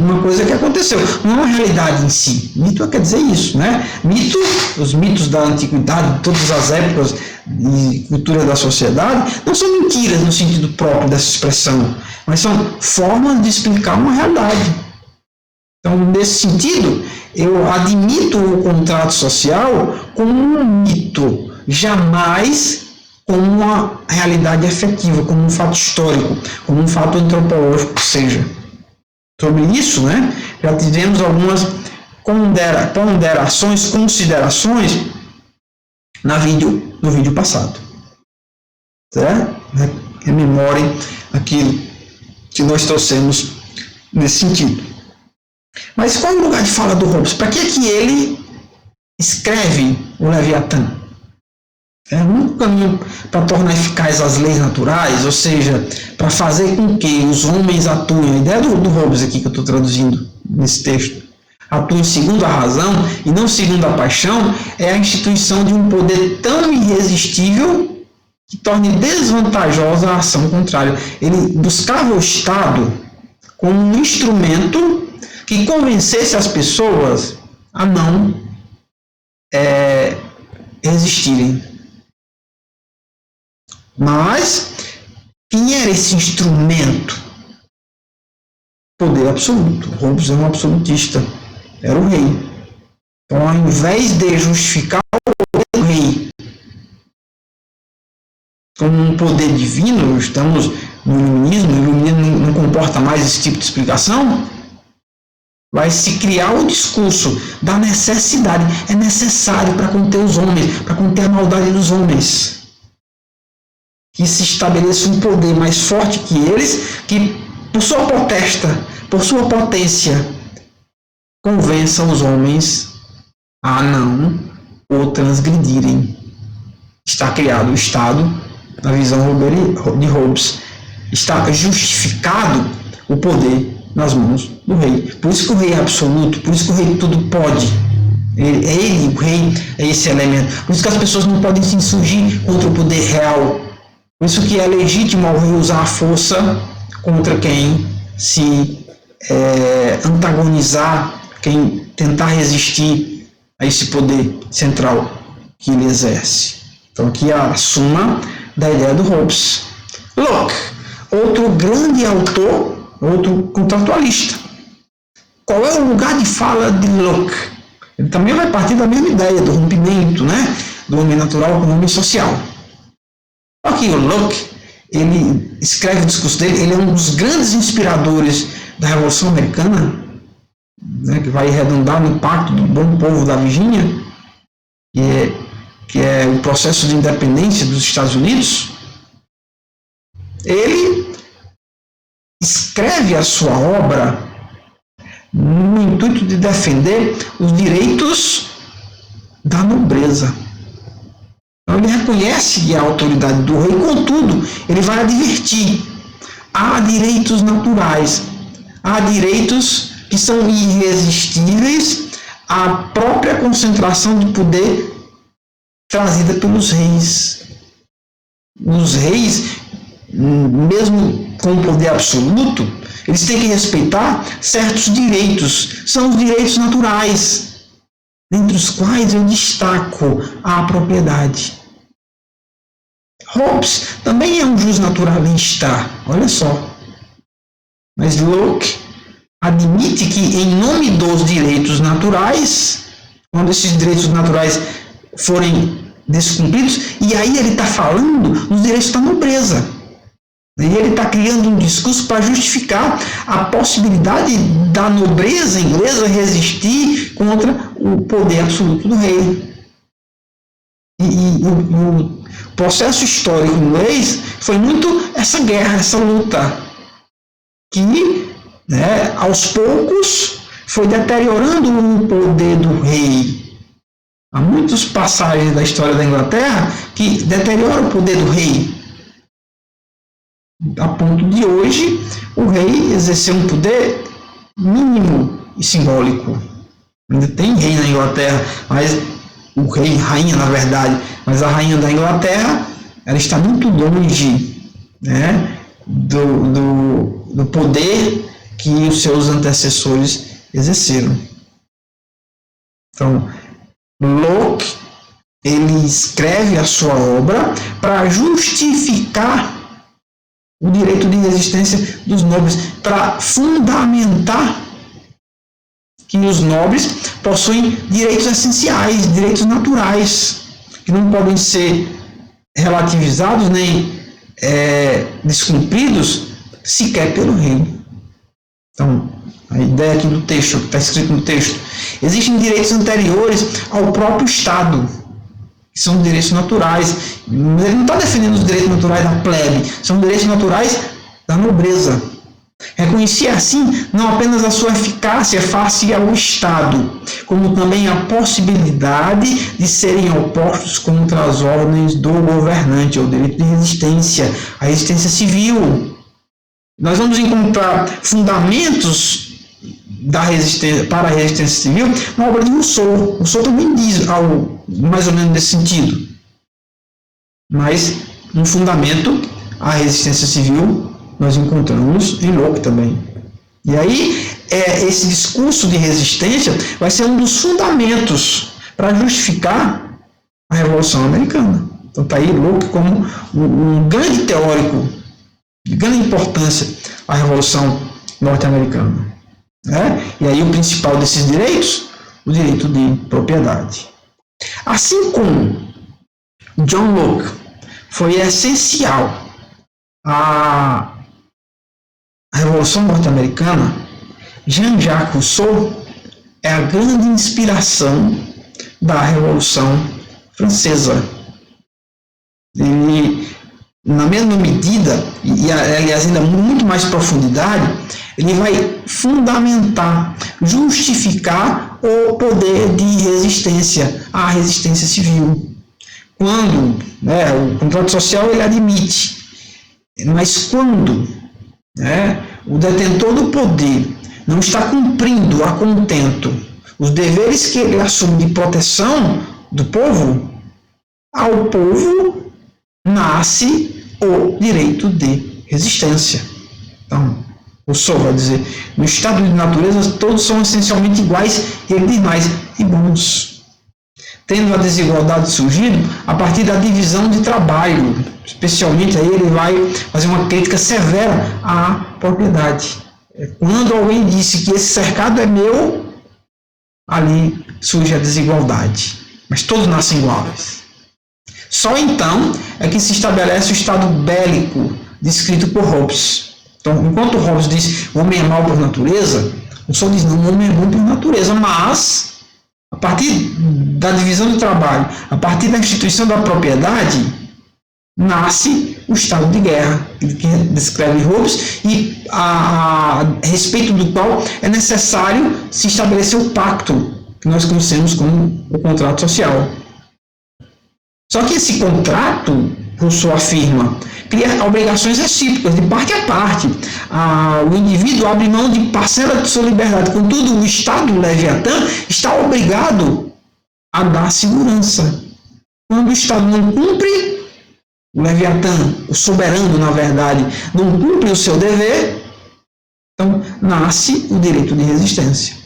uma coisa que aconteceu. Não é uma realidade em si. Mito quer dizer isso, né? Mito, os mitos da antiguidade, de todas as épocas e cultura da sociedade, não são mentiras no sentido próprio dessa expressão, mas são formas de explicar uma realidade. Então, nesse sentido, eu admito o contrato social como um mito, jamais como uma realidade efetiva, como um fato histórico, como um fato antropológico que seja. Sobre isso, né, já tivemos algumas considerações no vídeo passado. Certo? né, rememorem aquilo que nós trouxemos nesse sentido. Mas qual é o lugar de fala do Hobbes? Para que ele escreve o Leviatã? É um caminho para tornar eficazes as leis naturais, ou seja, para fazer com que os homens atuem. A ideia do Hobbes aqui que eu estou traduzindo nesse texto, atuem segundo a razão e não segundo a paixão, é a instituição de um poder tão irresistível que torne desvantajosa a ação contrária. Ele buscava o Estado como um instrumento que convencesse as pessoas a não resistirem. Mas quem era esse instrumento? Poder absoluto. Hobbes é um absolutista. Era o rei. Então, ao invés de justificar o poder do rei como um poder divino, estamos no iluminismo, o iluminismo não comporta mais esse tipo de explicação, vai se criar o discurso da necessidade. É necessário para conter os homens, para conter a maldade dos homens. Que se estabeleça um poder mais forte que eles, que por sua potência, convença os homens a não o transgredirem. Está criado o Estado, na visão de Hobbes. Está justificado o poder nas mãos do rei. Por isso que o rei é absoluto, por isso que o rei tudo pode. O rei é esse elemento. Por isso que as pessoas não podem se insurgir contra o poder real. Por isso que é legítimo ao rei usar a força contra quem se antagonizar, quem tentar resistir a esse poder central que ele exerce. Então aqui é a suma da ideia do Hobbes. Locke, outro grande autor, outro contratualista. Qual é o lugar de fala de Locke? Ele também vai partir da mesma ideia do rompimento, né, do homem natural com o homem social. Aqui o Locke, ele escreve o discurso dele, ele é um dos grandes inspiradores da Revolução Americana, né, que vai redundar no impacto do bom povo da Virgínia, que é o processo de independência dos Estados Unidos. Ele escreve a sua obra no intuito de defender os direitos da nobreza. Então, ele reconhece a autoridade do rei, contudo, ele vai advertir: há direitos naturais, há direitos que são irresistíveis à própria concentração de poder trazida pelos reis. Os reis, mesmo com o poder absoluto, eles têm que respeitar certos direitos, são os direitos naturais, dentre os quais eu destaco a propriedade. Hobbes também é um justnaturalista, olha só. Mas Locke admite que, em nome dos direitos naturais, quando esses direitos naturais forem descumpridos, e aí ele está falando dos direitos da nobreza. E ele está criando um discurso para justificar a possibilidade da nobreza inglesa resistir contra o poder absoluto do rei. E o processo histórico inglês foi muito essa guerra, essa luta, que, né, aos poucos foi deteriorando o poder do rei. Há muitas passagens da história da Inglaterra que deterioram o poder do rei, a ponto de hoje o rei exercer um poder mínimo e simbólico. Ainda tem rei na Inglaterra, mas o rei, rainha na verdade, mas a rainha da Inglaterra, ela está muito longe, né, do poder que os seus antecessores exerceram. Então, Locke, ele escreve a sua obra para justificar o direito de resistência dos nobres, para fundamentar que os nobres possuem direitos essenciais, direitos naturais, que não podem ser relativizados nem descumpridos sequer pelo rei. Então, a ideia aqui do texto, que está escrito no texto: existem direitos anteriores ao próprio Estado, que são direitos naturais. Ele não está defendendo os direitos naturais da plebe, são direitos naturais da nobreza. Reconhecia assim não apenas a sua eficácia face ao Estado, como também a possibilidade de serem opostos contra as ordens do governante, o direito de resistência, a resistência civil. Nós vamos encontrar fundamentos da resistência, para a resistência civil na obra de Rousseau. Rousseau também diz algo mais ou menos nesse sentido. Mas um fundamento à resistência civil nós encontramos em Locke também. E aí, esse discurso de resistência vai ser um dos fundamentos para justificar a Revolução Americana. Então está aí Locke como um grande teórico de grande importância à Revolução Norte-Americana. E aí o principal desses direitos, o direito de propriedade. Assim como John Locke foi essencial à Revolução Norte-Americana, Jean-Jacques Rousseau é a grande inspiração da Revolução Francesa. Ele, na mesma medida, e aliás ainda muito mais profundidade, ele vai fundamentar, justificar o poder de resistência, a resistência civil. Quando o contrato social ele admite, mas quando o detentor do poder não está cumprindo a contento os deveres que ele assume de proteção do povo, ao povo nasce o direito de resistência. Então, Rousseau vai dizer, no estado de natureza todos são essencialmente iguais, e ele diz mais, e bons. Tendo a desigualdade surgido a partir da divisão de trabalho, especialmente aí ele vai fazer uma crítica severa à propriedade. Quando alguém disse que esse cercado é meu, ali surge a desigualdade. Mas todos nascem iguais. Só então é que se estabelece o estado bélico descrito por Hobbes. Então, enquanto Hobbes diz o homem é mau por natureza, Rousseau diz não, o homem é bom por natureza, mas a partir da divisão do trabalho, a partir da instituição da propriedade, nasce o estado de guerra, que descreve Hobbes, e a respeito do qual é necessário se estabelecer o pacto, que nós conhecemos como o contrato social. Só que esse contrato, Rousseau afirma, cria obrigações recíprocas, de parte a parte. O indivíduo abre mão de parcela de sua liberdade. Contudo, o Estado Leviatã está obrigado a dar segurança. Quando o Estado não cumpre, o Leviatã, o soberano, na verdade, não cumpre o seu dever, então nasce o direito de resistência.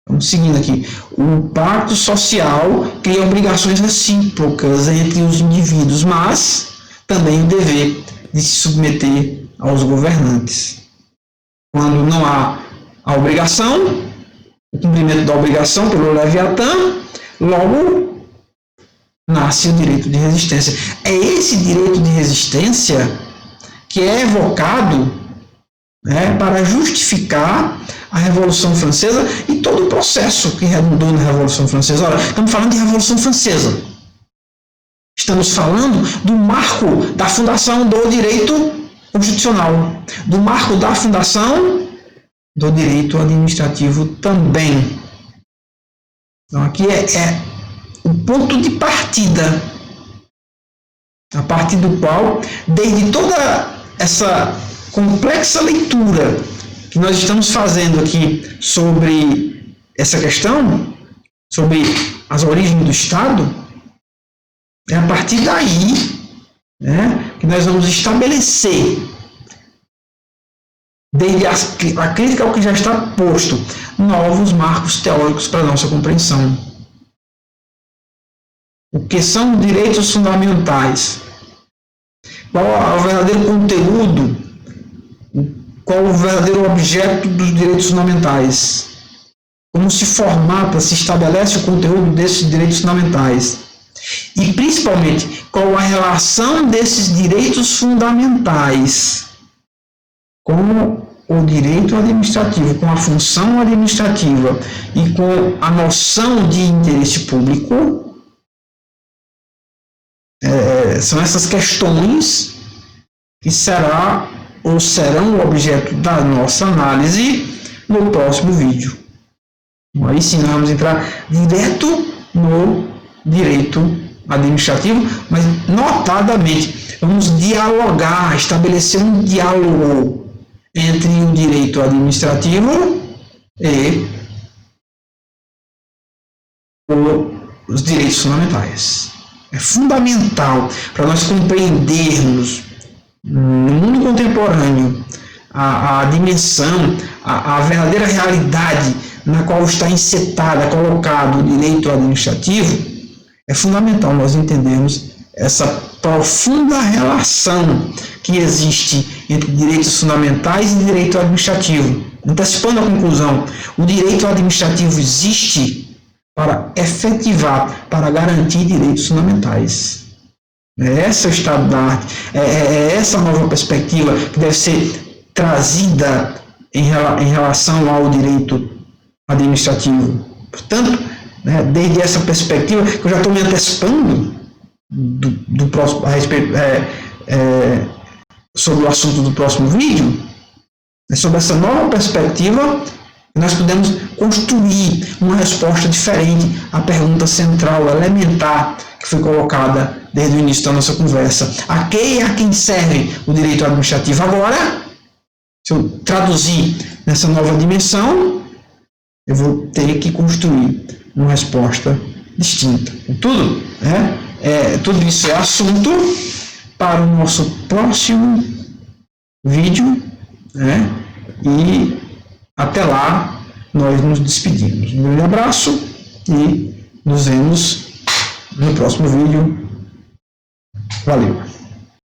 Vamos seguindo aqui. O pacto social cria obrigações recíprocas entre os indivíduos, mas também o dever de se submeter aos governantes. Quando não há a obrigação, o cumprimento da obrigação pelo Leviatã, logo nasce o direito de resistência. É esse direito de resistência que é evocado para justificar a Revolução Francesa e todo o processo que redundou na Revolução Francesa. Ora, estamos falando de Revolução Francesa. Estamos falando do marco da fundação do direito constitucional, do marco da fundação do direito administrativo também. Então, aqui é o ponto de partida, a partir do qual, desde toda essa complexa leitura que nós estamos fazendo aqui sobre essa questão, sobre as origens do Estado, é a partir daí que nós vamos estabelecer, desde a crítica ao que já está posto, novos marcos teóricos para a nossa compreensão. O que são direitos fundamentais? Qual é o verdadeiro conteúdo? Qual o verdadeiro objeto dos direitos fundamentais? Como se formata, se estabelece o conteúdo desses direitos fundamentais? E, principalmente, qual a relação desses direitos fundamentais com o direito administrativo, com a função administrativa e com a noção de interesse público? São essas questões que serão o objeto da nossa análise no próximo vídeo. Aí sim, nós vamos entrar direto no direito administrativo, mas notadamente vamos dialogar, estabelecer um diálogo entre o direito administrativo e os direitos fundamentais. É fundamental para nós compreendermos no mundo contemporâneo a dimensão, a verdadeira realidade na qual está insetada, colocado o direito administrativo. É fundamental nós entendermos essa profunda relação que existe entre direitos fundamentais e direito administrativo. Antecipando a conclusão, o direito administrativo existe para efetivar, para garantir direitos fundamentais. Esse é o estado da arte, é essa nova perspectiva que deve ser trazida em relação ao direito administrativo. Portanto, desde essa perspectiva, que eu já estou me antecipando do próximo, a respeito, sobre o assunto do próximo vídeo, sobre essa nova perspectiva, nós podemos construir uma resposta diferente à pergunta central, elementar, que foi colocada desde o início da nossa conversa. A quem serve o direito administrativo? Agora, se eu traduzir nessa nova dimensão, eu vou ter que construir uma resposta distinta. Tudo, tudo isso é assunto para o nosso próximo vídeo, e até lá nós nos despedimos. Um grande abraço e nos vemos no próximo vídeo. Valeu!